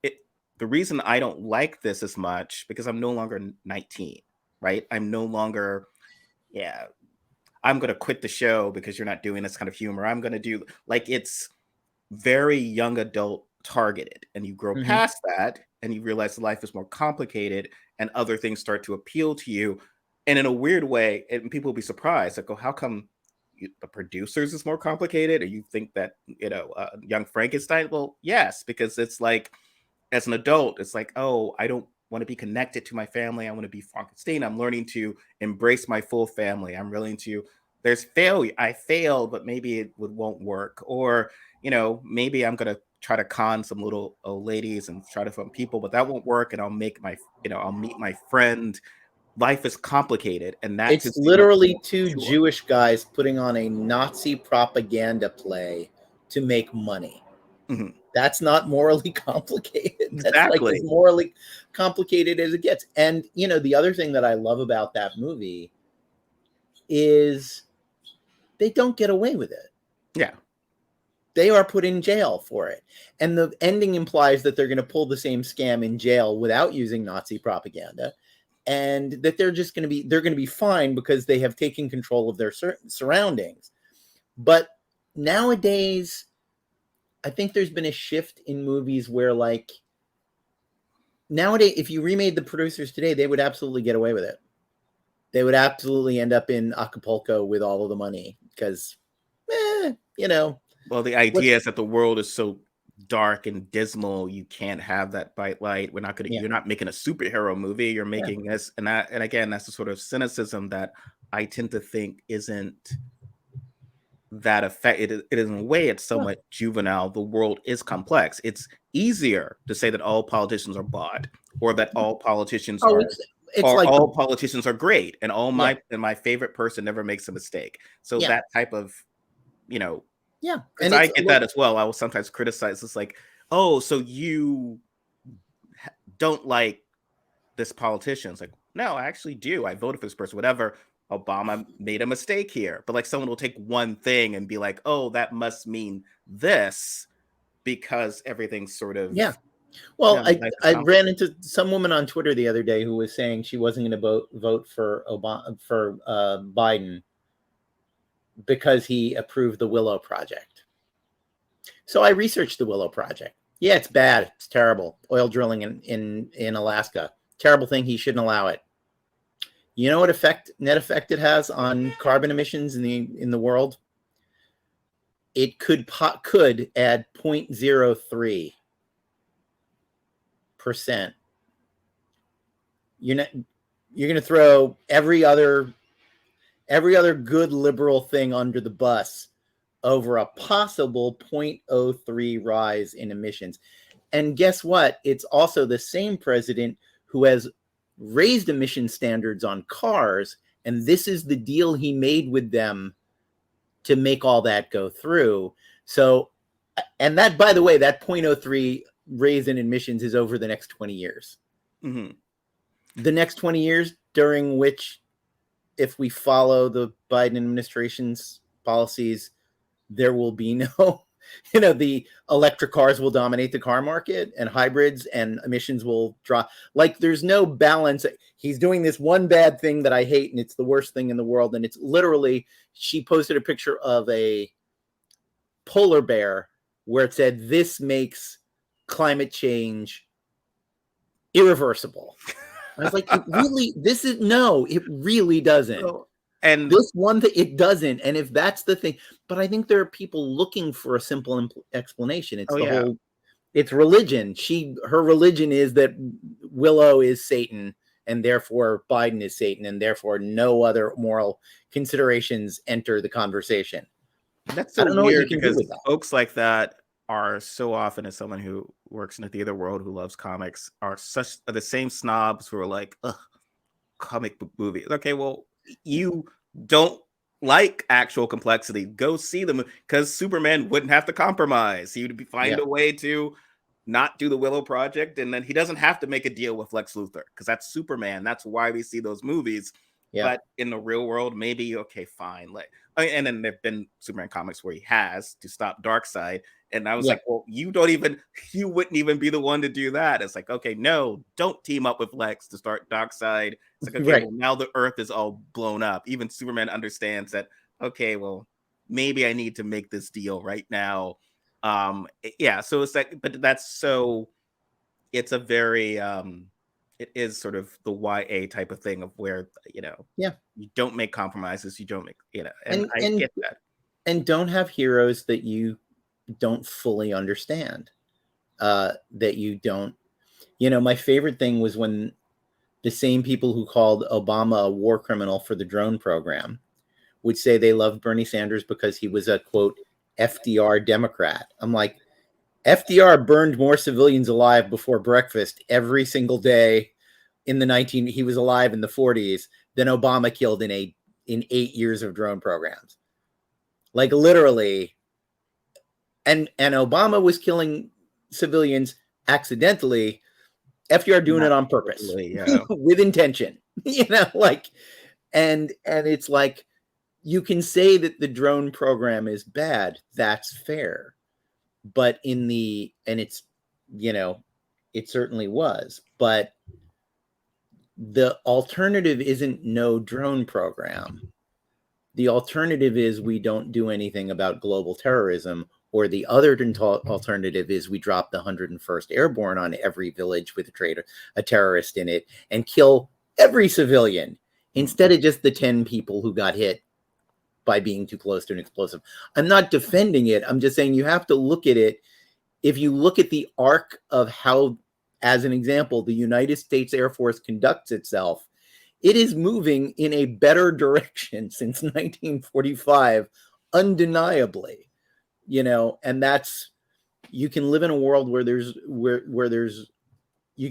Speaker 1: the reason I don't like this as much, because I'm no longer 19, right? I'm no longer, I'm going to quit the show because you're not doing this kind of humor. I'm going to do, like, it's very young adult targeted, and you grow past that and you realize life is more complicated and other things start to appeal to you. And in a weird way, and people will be surprised, like, oh, how come the producers is more complicated? Or you think that, Young Frankenstein? Well, yes, because it's like, as an adult, it's like, oh, I don't want to be connected to my family. I want to be Frankenstein. I'm learning to embrace my full family. I'm willing to, there's failure. I failed, but maybe it won't work. Or, maybe I'm going to try to con some little old ladies and try to find people, but that won't work. And I'll make my, I'll meet my friend. Life is complicated. And that's
Speaker 2: literally two Jewish guys putting on a Nazi propaganda play to make money.
Speaker 1: Mm-hmm.
Speaker 2: That's not morally complicated. That's
Speaker 1: exactly.
Speaker 2: like as morally complicated as it gets. And, the other thing that I love about that movie is they don't get away with it.
Speaker 1: Yeah.
Speaker 2: They are put in jail for it. And the ending implies that they're going to pull the same scam in jail without using Nazi propaganda. And that they're going to be fine because they have taken control of their surroundings. But nowadays, I think there's been a shift in movies where, like, nowadays, if you remade The Producers today, they would absolutely get away with it. They would absolutely end up in Acapulco with all of the money because,
Speaker 1: Well, the idea is that the world is so dark and dismal, you can't have that bright light. We're not going to, you're not making a superhero movie, you're making this, and again, that's the sort of cynicism that I tend to think isn't that effect. It is in a way, it's somewhat juvenile. The world is complex. It's easier to say that all politicians are bought, or that all politicians all politicians are great, and my favorite person never makes a mistake. So that type of, and I get that as well. I will sometimes criticize. It's like, oh, so you don't like this politician? It's like, no, I actually do. I voted for this person. Whatever. Obama made a mistake here, but like someone will take one thing and be like, oh, that must mean this, because everything's sort of
Speaker 2: Well, I ran into some woman on Twitter the other day who was saying she wasn't going to vote for Biden because he approved the Willow Project. So I researched the Willow Project. Yeah, it's bad. It's terrible. Oil drilling in Alaska. Terrible thing. He shouldn't allow it. You know what net effect it has on carbon emissions in the world? It could add 0.03%. You're going to throw every other good liberal thing under the bus over a possible 0.03 rise in emissions. And guess what? It's also the same president who has raised emission standards on cars, and this is the deal he made with them to make all that go through. So, and that, by the way, that 0.03 raise in emissions is over the next 20 years.
Speaker 1: Mm-hmm.
Speaker 2: The next 20 years, during which, if we follow the Biden administration's policies, there will be no, the electric cars will dominate the car market, and hybrids, and emissions will drop. Like, there's no balance. He's doing this one bad thing that I hate, and it's the worst thing in the world. And it's literally, she posted a picture of a polar bear where it said, "This makes climate change irreversible." I was like, it really doesn't.
Speaker 1: And
Speaker 2: This one thing, it doesn't. And if that's the thing, but I think there are people looking for a simple explanation. It's
Speaker 1: oh
Speaker 2: the
Speaker 1: yeah,
Speaker 2: whole, it's religion. Her religion is that Willow is Satan, and therefore Biden is Satan, and therefore no other moral considerations enter the conversation.
Speaker 1: that's
Speaker 2: I
Speaker 1: so
Speaker 2: don't know what you
Speaker 1: weird
Speaker 2: can do
Speaker 1: because
Speaker 2: with that.
Speaker 1: folks like that are so often, as someone who works in the theater world who loves comics, are the same snobs who are like, ugh, comic book movies. Okay, well, you don't like actual complexity. Go see them because Superman wouldn't have to compromise. He would find
Speaker 2: Yeah,
Speaker 1: a way to not do the Willow Project, and then he doesn't have to make a deal with Lex Luthor because that's Superman. That's why we see those movies.
Speaker 2: yeah,
Speaker 1: But in the real world, maybe okay, fine. Like, and then there've been Superman comics where he has to stop Darkseid, and I was
Speaker 2: yeah,
Speaker 1: like, well, you wouldn't even be the one to do that. It's like, okay, no, don't team up with Lex to start Darkseid. It's like, okay,
Speaker 2: right.
Speaker 1: well, now the Earth is all blown up. Even Superman understands that. Okay, well, maybe I need to make this deal right now. Yeah. So it's like, but that's so. It's a very it is sort of the YA type of thing of where
Speaker 2: Yeah,
Speaker 1: you don't make compromises, you don't make and
Speaker 2: and
Speaker 1: I
Speaker 2: and
Speaker 1: get that.
Speaker 2: and don't have heroes that you don't fully understand. That you don't. My favorite thing was when the same people who called Obama a war criminal for the drone program would say they loved Bernie Sanders because he was a quote FDR Democrat. I'm like, FDR burned more civilians alive before breakfast every single day he was alive in the 40s than Obama killed in 8 years of drone programs. Like literally, and Obama was killing civilians accidentally. FDR doing
Speaker 1: Not
Speaker 2: it on purpose
Speaker 1: totally, yeah.
Speaker 2: with intention. Like, and it's like, you can say that the drone program is bad. That's fair. But it's, it certainly was. But the alternative isn't no drone program. The alternative is we don't do anything about global terrorism, or the other alternative is we drop the 101st Airborne on every village with a terrorist in it, and kill every civilian
Speaker 1: Mm.
Speaker 2: instead of just the 10 people who got hit by being too close to an explosive. I'm not defending it. I'm just saying you have to look at it. If you look at the arc of how, as an example, the United States Air Force conducts itself, it is moving in a better direction since 1945, undeniably. And that's, you can live in a world where you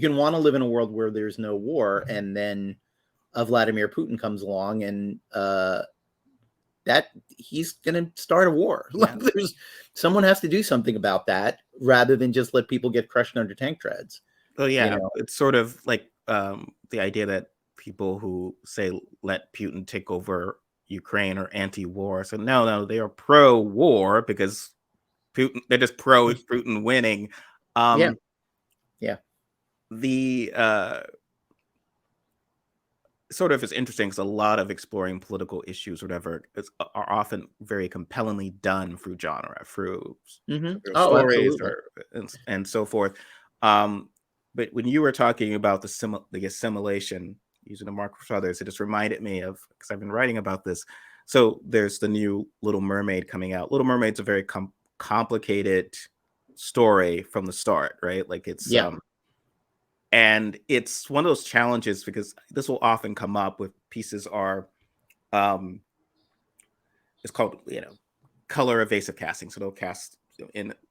Speaker 2: can want to live in a world where there's no war, and then Vladimir Putin comes along and that he's going to start a war.
Speaker 1: Yeah.
Speaker 2: Like, someone has to do something about that rather than just let people get crushed under tank treads.
Speaker 1: Oh
Speaker 2: You
Speaker 1: yeah,
Speaker 2: know,
Speaker 1: it's sort of like the idea that people who say let Putin take over Ukraine are anti-war. So no, they are pro-war because they're just pro Putin winning.
Speaker 2: yeah,
Speaker 1: Um
Speaker 2: yeah,
Speaker 1: the sort of is interesting because a lot of exploring political issues, whatever, are often very compellingly done through genre, through
Speaker 2: oh,
Speaker 1: stories,
Speaker 2: absolutely,
Speaker 1: and so forth. Um, but when you were talking about the assimilation using the Marx Brothers, it just reminded me of, because I've been writing about this. So there's the new Little Mermaid coming out. Little Mermaid's a very complicated story from the start, right? Like it's
Speaker 2: yeah,
Speaker 1: and it's one of those challenges because this will often come up with pieces are um it's called color evasive casting, so they'll cast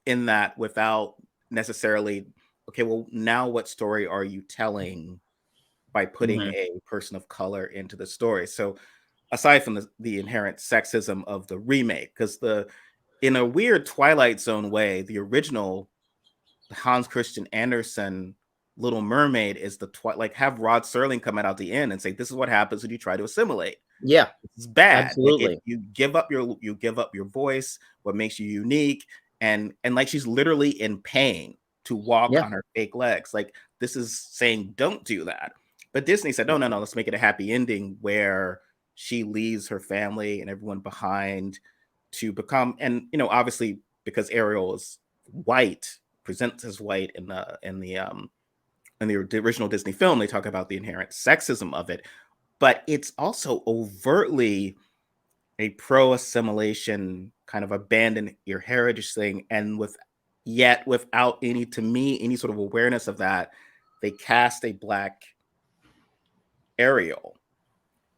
Speaker 1: in that without necessarily, okay, well, now what story are you telling by putting
Speaker 2: hmm
Speaker 1: a person of color into the story? So aside from the inherent sexism of the remake, because the in a weird Twilight Zone way, the original Hans Christian Andersen Little Mermaid is like have Rod Serling come out the end and say, this is what happens when you try to assimilate.
Speaker 2: yeah,
Speaker 1: It's bad. Like
Speaker 2: absolutely,
Speaker 1: you give up your voice, what makes you unique, and like she's literally in pain to walk
Speaker 2: yeah,
Speaker 1: on her fake legs. Like this is saying don't do that. But Disney said, no, let's make it a happy ending where she leaves her family and everyone behind to become, and obviously because Ariel is white, presents as white in the original Disney film, they talk about the inherent sexism of it. but it's also overtly a pro-assimilation kind of abandon your heritage thing, and yet without any, to me, any sort of awareness of that, they cast a Black Ariel.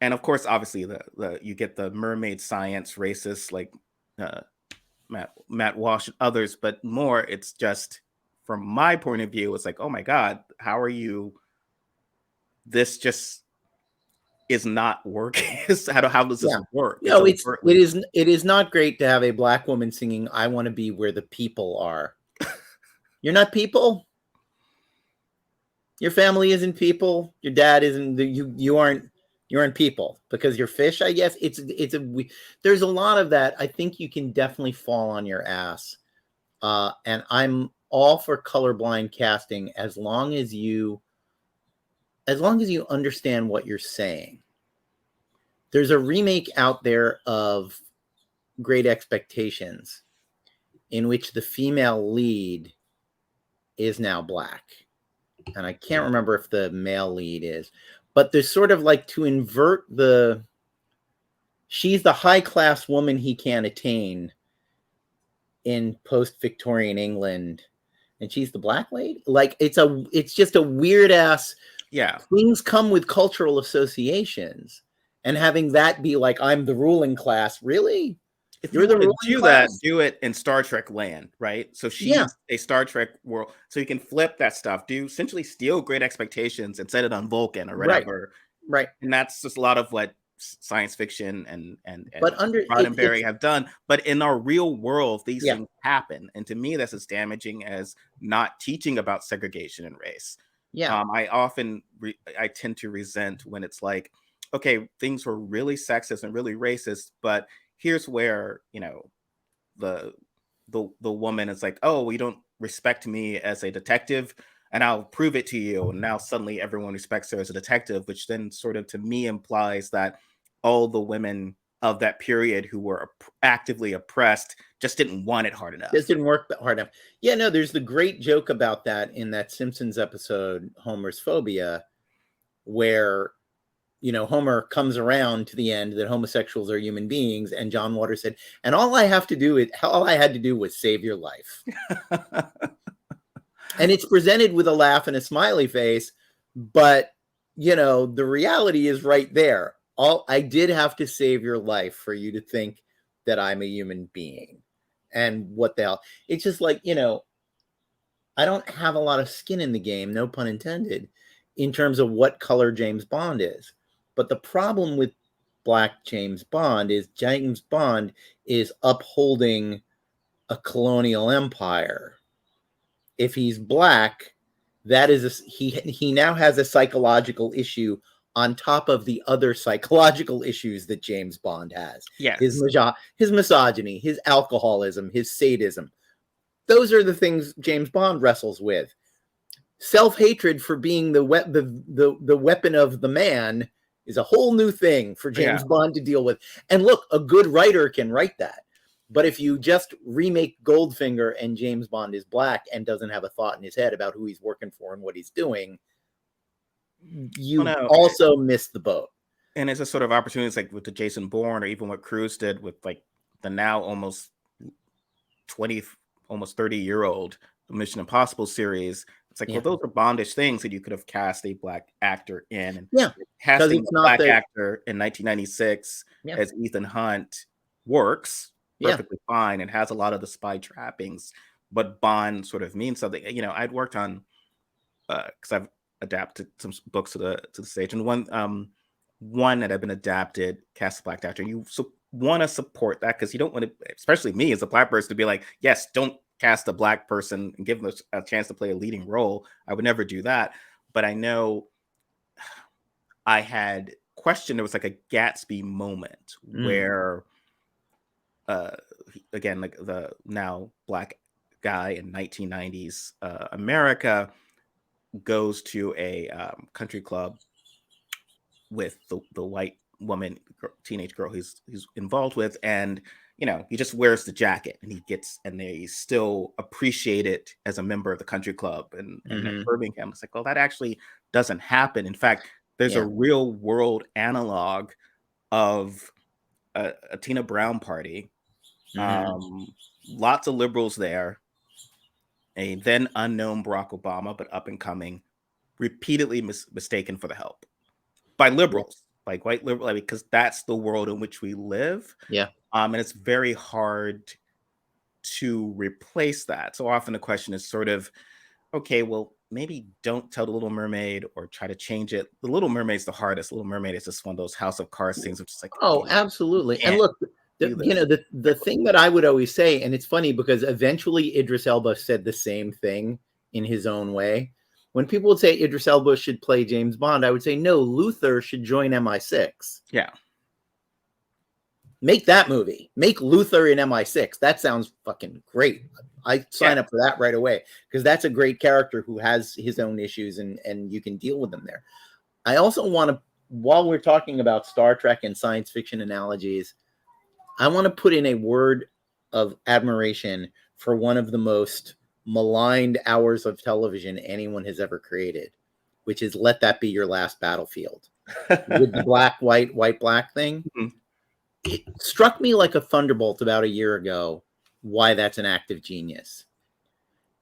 Speaker 1: And of course, obviously, the you get the mermaid science racists like uh, Matt Walsh and others, but more, it's just from my point of view, it's like, oh my God, how are you? This just is not working. How does this
Speaker 2: Yeah.
Speaker 1: work? It's
Speaker 2: No,
Speaker 1: overtly.
Speaker 2: it is not great to have a Black woman singing "I want to be where the people are." You're not people. Your family isn't people. Your dad isn't. You aren't people because you're fish. I guess there's a lot of that. I think you can definitely fall on your ass. And I'm all for colorblind casting as long as you understand what you're saying. There's a remake out there of Great Expectations in which the female lead is now Black. And I can't remember if the male lead is, but there's sort of like to invert she's the high class woman he can't attain in post-Victorian England, and she's the Black lady. Like it's just a weird ass.
Speaker 1: Yeah.
Speaker 2: Things come with cultural associations, and having that be like, I'm the ruling class. Really?
Speaker 1: If
Speaker 2: You're
Speaker 1: you
Speaker 2: the
Speaker 1: want to
Speaker 2: ruling
Speaker 1: do
Speaker 2: class?
Speaker 1: that, do it in Star Trek land, right? So
Speaker 2: Yeah.
Speaker 1: she's a Star Trek world. So you can flip that stuff, do essentially steal Great Expectations and set it on Vulcan or whatever.
Speaker 2: Right.
Speaker 1: And that's just a lot of what science fiction and
Speaker 2: But
Speaker 1: Roddenberry have done. But in our real world, these
Speaker 2: Yeah.
Speaker 1: things happen. And to me, that's as damaging as not teaching about segregation and race.
Speaker 2: Yeah.
Speaker 1: I tend to resent when it's like, okay, things were really sexist and really racist, but here's where, the the woman is like, oh, well, you don't respect me as a detective, and I'll prove it to you. And now suddenly everyone respects her as a detective, which then sort of to me implies that all the women of that period who were actively oppressed just didn't want it hard enough.
Speaker 2: This didn't work hard enough. Yeah, no, there's the great joke about that in that Simpsons episode, Homer's Phobia, where Homer comes around to the end that homosexuals are human beings, and John Waters said, and all I had to do was save your life. And it's presented with a laugh and a smiley face, but the reality is right there. I did have to save your life for you to think that I'm a human being. And what the hell? It's just like, I don't have a lot of skin in the game, no pun intended, in terms of what color James Bond is. But the problem with Black James Bond is upholding a colonial empire. If he's Black, he now has a psychological issue on top of the other psychological issues that James Bond has.
Speaker 1: Yes.
Speaker 2: His misogyny, his alcoholism, his sadism. Those are the things James Bond wrestles with. Self-hatred for being the weapon of the man is a whole new thing for James Bond to deal with. And look, a good writer can write that. But if you just remake Goldfinger and James Bond is Black and doesn't have a thought in his head about who he's working for and what he's doing, you also miss the boat.
Speaker 1: And it's a sort of opportunities like with the Jason Bourne or even what Cruise did with like the now almost 20, almost 30-year-old Mission Impossible series. It's like, well, those are Bondish things that you could have cast a Black actor in. And casting a Black actor in 1996 as Ethan Hunt works perfectly fine and has a lot of the spy trappings, but Bond sort of means something. I'd worked on because I've adapted some books to the stage, and one that had been adapted cast a Black actor. You want to support that because you don't want to, especially me as a Black person, to be like, yes, don't cast a Black person and give them a chance to play a leading role. I would never do that. But I know I had questioned, there was like a Gatsby moment where again, like the now Black guy in 1990s America goes to a country club with the white woman, teenage girl he's involved with, and he just wears the jacket and he's still appreciated as a member of the country club and at Birmingham. It's like, well, that actually doesn't happen. In fact, There's a
Speaker 2: Yeah.
Speaker 1: real world analog of a Tina Brown party.
Speaker 2: Hmm.
Speaker 1: Lots of liberals there. A then unknown Barack Obama, but up and coming, repeatedly mistaken for the help by
Speaker 2: Yeah.
Speaker 1: liberals, like white liberal, like, because that's the world in which we live.
Speaker 2: Yeah.
Speaker 1: And it's very hard to replace that. So often the question is sort of, okay, well, maybe don't tell the Little Mermaid or try to change it. The Little Mermaid's the hardest. Little Mermaid is just one of those House of Cards things, which is like,
Speaker 2: Oh,
Speaker 1: okay, you
Speaker 2: absolutely. And
Speaker 1: can't
Speaker 2: look,
Speaker 1: do
Speaker 2: you
Speaker 1: this.
Speaker 2: know, the thing that I would always say, and it's funny because eventually Idris Elba said the same thing in his own way. When people would say Idris Elba should play James Bond, I would say, no, Luther should join MI6.
Speaker 1: Yeah.
Speaker 2: Make that movie. Make Luther in MI6. That sounds fucking great. I
Speaker 1: Yeah.
Speaker 2: sign up for that right away because that's a great character who has his own issues and you can deal with them there. I also want to, while we're talking about Star Trek and science fiction analogies, I want to put in a word of admiration for one of the most maligned hours of television anyone has ever created, which is Let That Be Your Last Battlefield. With the black, white, white, black thing.
Speaker 1: Mhm.
Speaker 2: It struck me like a thunderbolt about a year ago why that's an act of genius.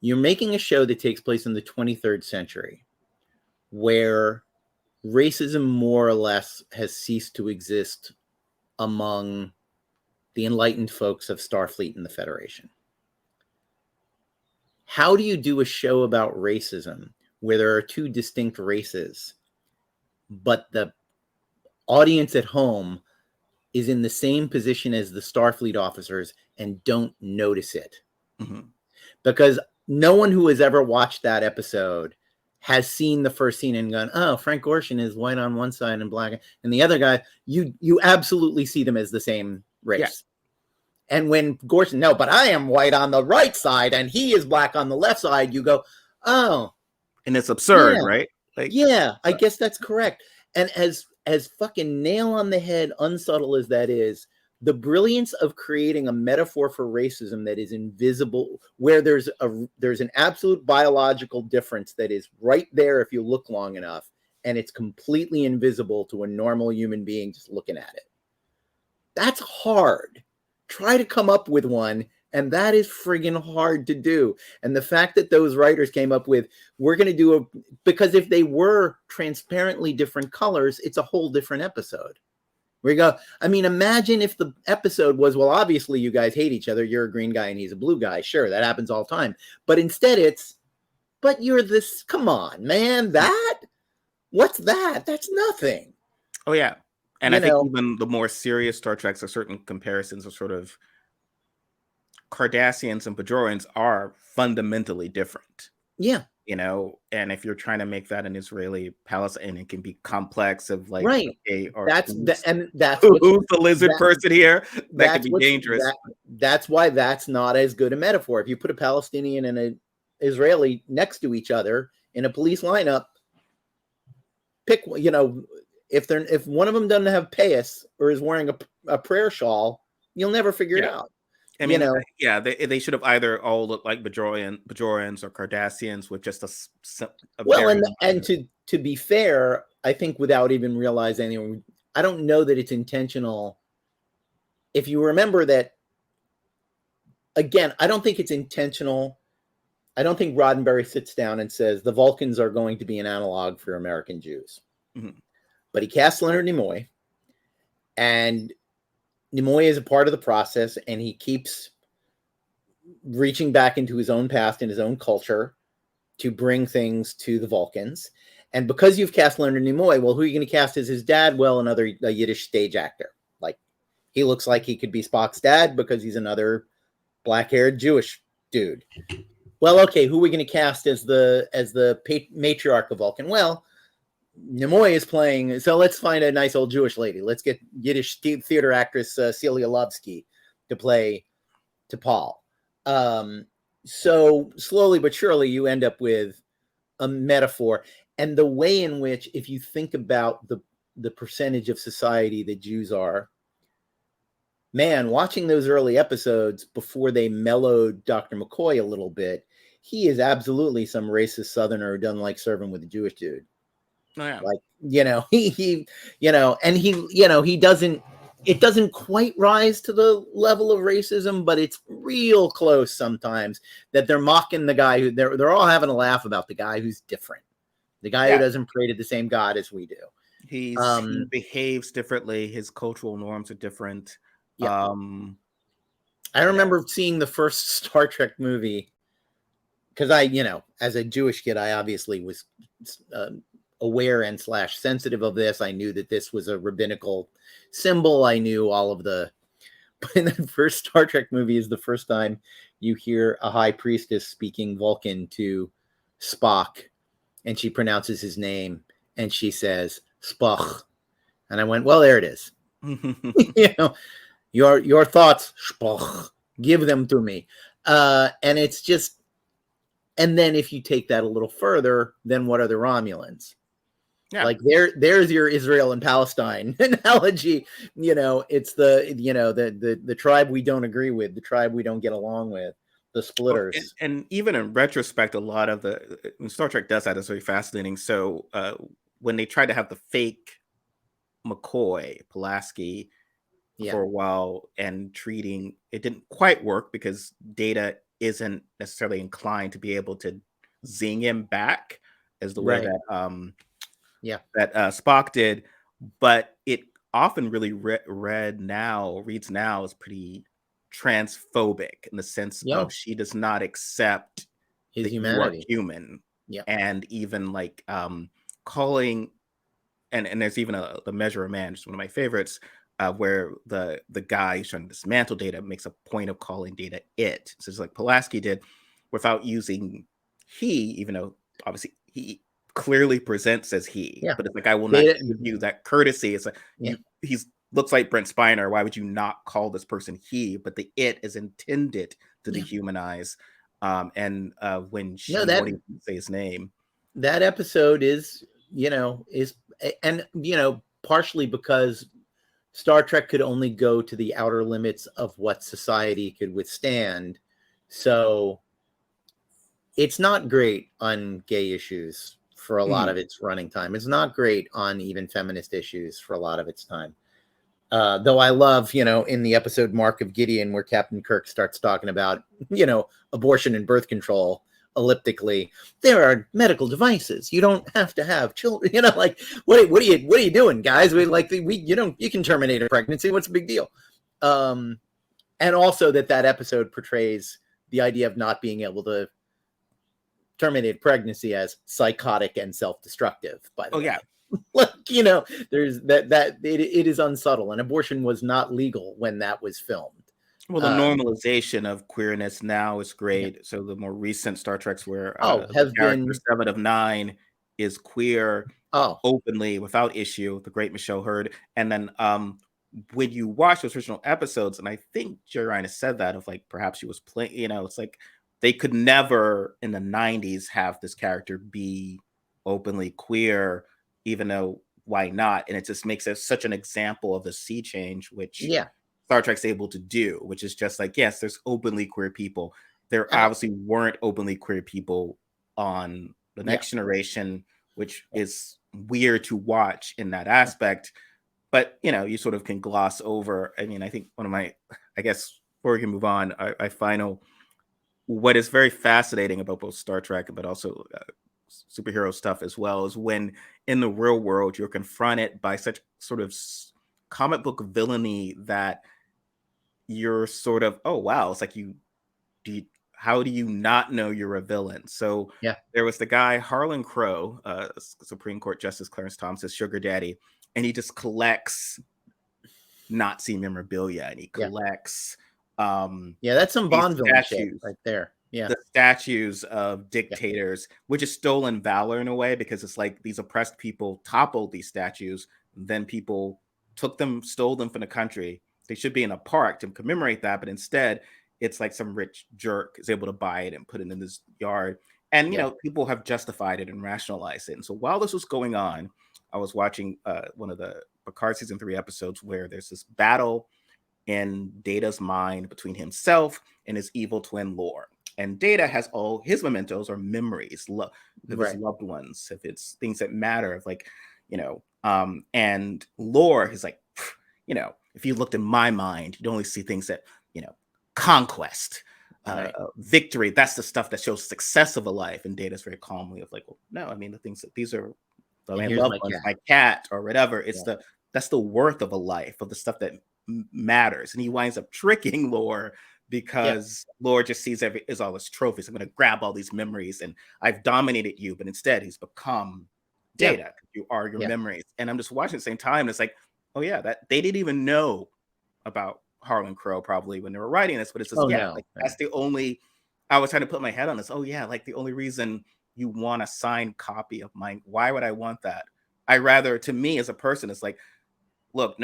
Speaker 2: You're making a show that takes place in the 23rd century where racism more or less has ceased to exist among the enlightened folks of Starfleet and the Federation. How do you do a show about racism where there are two distinct races, but the audience at home is in the same position as the Starfleet officers and don't notice it?
Speaker 1: Mhm.
Speaker 2: Because no one who has ever watched that episode has seen the first scene and gone, oh, Frank Gorshin is white on one side and black, and the other guy, you absolutely see them as the same race. Yeah. And when Gorshin, no, but I am white on the right side and he is black on the left side, you go, oh,
Speaker 1: And it's absurd,
Speaker 2: yeah,
Speaker 1: right? Like,
Speaker 2: yeah, I guess that's correct. And as fucking nail on the head, unsubtle as that is, the brilliance of creating a metaphor for racism that is invisible, where there's an absolute biological difference that is right there if you look long enough, and it's completely invisible to a normal human being just looking at it. That's hard. Try to come up with one, and that is friggin' hard to do. And the fact that those writers came up with, we're going to do because if they were transparently different colors, it's a whole different episode. We go, I mean, imagine if the episode was, well, obviously you guys hate each other. You're a green guy and he's a blue guy. Sure, that happens all the time. But instead it's, but you're this, come on, man, what's that? That's nothing.
Speaker 1: oh yeah. And I
Speaker 2: You
Speaker 1: think
Speaker 2: know,
Speaker 1: even the more serious Star Treks, or certain comparisons of sort of Cardassians and Bajorans are fundamentally different.
Speaker 2: yeah,
Speaker 1: And if you're trying to make that an Israeli Palestine, it can be complex of like,
Speaker 2: right.
Speaker 1: okay, or
Speaker 2: That's the, and that's
Speaker 1: who's
Speaker 2: what's
Speaker 1: the lizard
Speaker 2: that,
Speaker 1: person here? That can
Speaker 2: that's
Speaker 1: be
Speaker 2: what's
Speaker 1: dangerous.
Speaker 2: that's why that's not as good a metaphor. If you put a Palestinian and an Israeli next to each other in a police lineup, pick, if one of them doesn't have payas or is wearing a prayer shawl, you'll never figure it
Speaker 1: Yeah.
Speaker 2: out.
Speaker 1: I mean, yeah, they should have either all looked like Bajorans or Cardassians with just a
Speaker 2: Well,
Speaker 1: very
Speaker 2: and to be fair, I think without even realizing, I don't know that it's intentional. If you remember that, again, I don't think it's intentional. I don't think Roddenberry sits down and says the Vulcans are going to be an analog for American Jews.
Speaker 1: Mhm.
Speaker 2: But he casts Leonard Nimoy, and Nimoy is a part of the process, and he keeps reaching back into his own past and his own culture to bring things to the Vulcans. And because you've cast Leonard Nimoy, well, who are you going to cast as his dad? Well, another Yiddish stage actor. Like, he looks like he could be Spock's dad because he's another black-haired Jewish dude. Well, okay, who are we going to cast as the matriarch of Vulcan? Well, Nimoy is playing, so let's find a nice old Jewish lady. Let's get Yiddish theater actress Celia Lovsky to play T'Pol. So slowly but surely you end up with a metaphor, and the way in which, if you think about the percentage of society that Jews are, man, watching those early episodes before they mellowed Dr. McCoy a little bit, he is absolutely some racist Southerner who doesn't like serving with a Jewish dude.
Speaker 1: Oh, yeah.
Speaker 2: Like, and he doesn't, it doesn't quite rise to the level of racism, but it's real close sometimes, that they're mocking the guy who they're all having a laugh about the guy who's different, the guy who doesn't pray to the same God as we do.
Speaker 1: He behaves differently. His cultural norms are different.
Speaker 2: Yeah. I remember seeing the first Star Trek movie, because I, as a Jewish kid, I obviously was aware and / sensitive of this. I knew that this was a rabbinical symbol. I knew all of the, but in the first Star Trek movie is the first time you hear a high priestess speaking Vulcan to Spock, and she pronounces his name and she says Spock, and I went, well, there it is. Your thoughts, Spock, give them to me. And it's just, and then if you take that a little further, then what are the Romulans? Yeah. Like there's your Israel and Palestine analogy. It's the tribe we don't agree with, the tribe we don't get along with, the splitters.
Speaker 1: And even in retrospect, a lot of Star Trek does that. It's very fascinating. So when they tried to have the fake McCoy, Pulaski, for a while, and treating, it didn't quite work because Data isn't necessarily inclined to be able to zing him back as the way that that Spock did, but it often really reads now as pretty transphobic in the sense of she does not accept
Speaker 2: his humanity,
Speaker 1: human, and even like calling, and there's even the Measure of Man, just one of my favorites, where the guy who's trying to dismantle Data makes a point of calling Data it. So it's like Pulaski did, without using he, even though obviously he clearly presents as he, but it's like, I will not give you that courtesy. It's like he's looks like Brent Spiner. Why would you not call this person he? But the it is intended to dehumanize. And when she won't even say his name,
Speaker 2: that episode is partially because Star Trek could only go to the outer limits of what society could withstand. So it's not great on gay issues for a lot of its running time. It's not great on even feminist issues for a lot of its time. Though I love, in the episode Mark of Gideon, where Captain Kirk starts talking about, abortion and birth control elliptically, there are medical devices. You don't have to have children. Like, what are you doing, guys? You can terminate a pregnancy. What's the big deal? And also that episode portrays the idea of not being able to terminate pregnancy as psychotic and self-destructive. By the way. There's that it is unsubtle, and abortion was not legal when that was filmed.
Speaker 1: Well, the normalization of queerness now is great. So the more recent Star Treks where
Speaker 2: have been
Speaker 1: 7 of 9 is queer openly without issue, the great Michelle Hurd. And then when you watch those original episodes, and I think Jerry Ryan has said that, of like perhaps she was playing, it's like they could never in the 90s have this character be openly queer, even though why not? And it just makes it such an example of the sea change, which Star Trek's able to do, which is just like, yes, there's openly queer people. There obviously weren't openly queer people on The Next Generation, which is weird to watch in that aspect. But, you sort of can gloss over. I mean, I think one of my, I guess, before we can move on, I find what is very fascinating about both Star Trek, but also superhero stuff as well, is when in the real world you're confronted by such sort of comic book villainy that you're sort of, oh wow, it's like how do you not know you're a villain? So there was the guy Harlan Crow, Supreme Court Justice Clarence Thomas's sugar daddy, and he just collects Nazi memorabilia, and he collects
Speaker 2: that's some Bond villain shit right there.
Speaker 1: The statues of dictators, which is stolen valor in a way, because it's like these oppressed people toppled these statues, then people took them, stole them from the country. They should be in a park to commemorate that, but instead it's like some rich jerk is able to buy it and put it in his yard. And people have justified it and rationalized it. And so while this was going on, I was watching one of the Picard season 3 episodes where there's this battle in Data's mind between himself and his evil twin Lore. And Data has all his mementos or memories of his
Speaker 2: Right.
Speaker 1: loved ones, if it's things that matter, of like, and lore is like, if you looked in my mind, you'd only see things that, conquest,
Speaker 2: Right.
Speaker 1: victory. That's the stuff that shows success of a life. And Data's very calmly of like, well, no, I mean, the things that these are my
Speaker 2: here's
Speaker 1: loved
Speaker 2: my
Speaker 1: ones,
Speaker 2: cat.
Speaker 1: my cat or whatever. It's
Speaker 2: Yeah.
Speaker 1: that's the worth of a life, of the stuff that matters. And he winds up tricking Lore because Lore just sees is all his trophies. I'm going to grab all these memories and I've dominated you, but instead he's become Data. You are your memories. And I'm just watching at the same time. And it's like, oh yeah, that they didn't even know about Harlan Crow probably when they were writing this, but it's just, like that's the only, I was trying to put my head on this. Oh yeah, like the only reason you want a signed copy of mine. Why would I want that? I rather, to me as a person, it's like, look,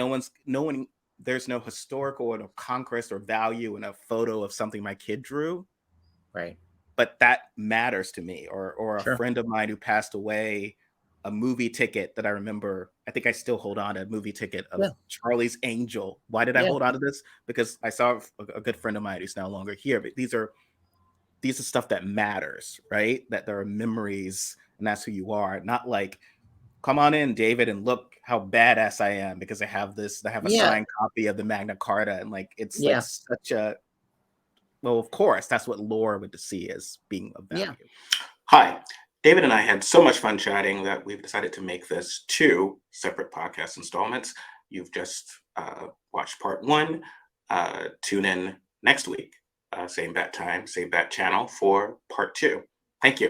Speaker 1: there's no historical or no conquest or value in a photo of something my kid drew.
Speaker 2: Right.
Speaker 1: But that matters to me. Or a
Speaker 2: Sure.
Speaker 1: friend of mine who passed away, a movie ticket that I remember, I think I still hold on to a movie ticket of Charlie's Angel. Why did I hold on to this? Because I saw a good friend of mine who's no longer here, but these are stuff that matters, right? That there are memories and that's who you are. Not like, come on in, David, and look how badass I am because I have a signed copy of the Magna Carta. And like, it's like such a, well, of course, that's what Lore would see as being of value. Hi, David and I had so much fun chatting that we've decided to make this 2 separate podcast installments. You've just watched part 1. Tune in next week, same bat time, same bat channel for part 2. Thank you.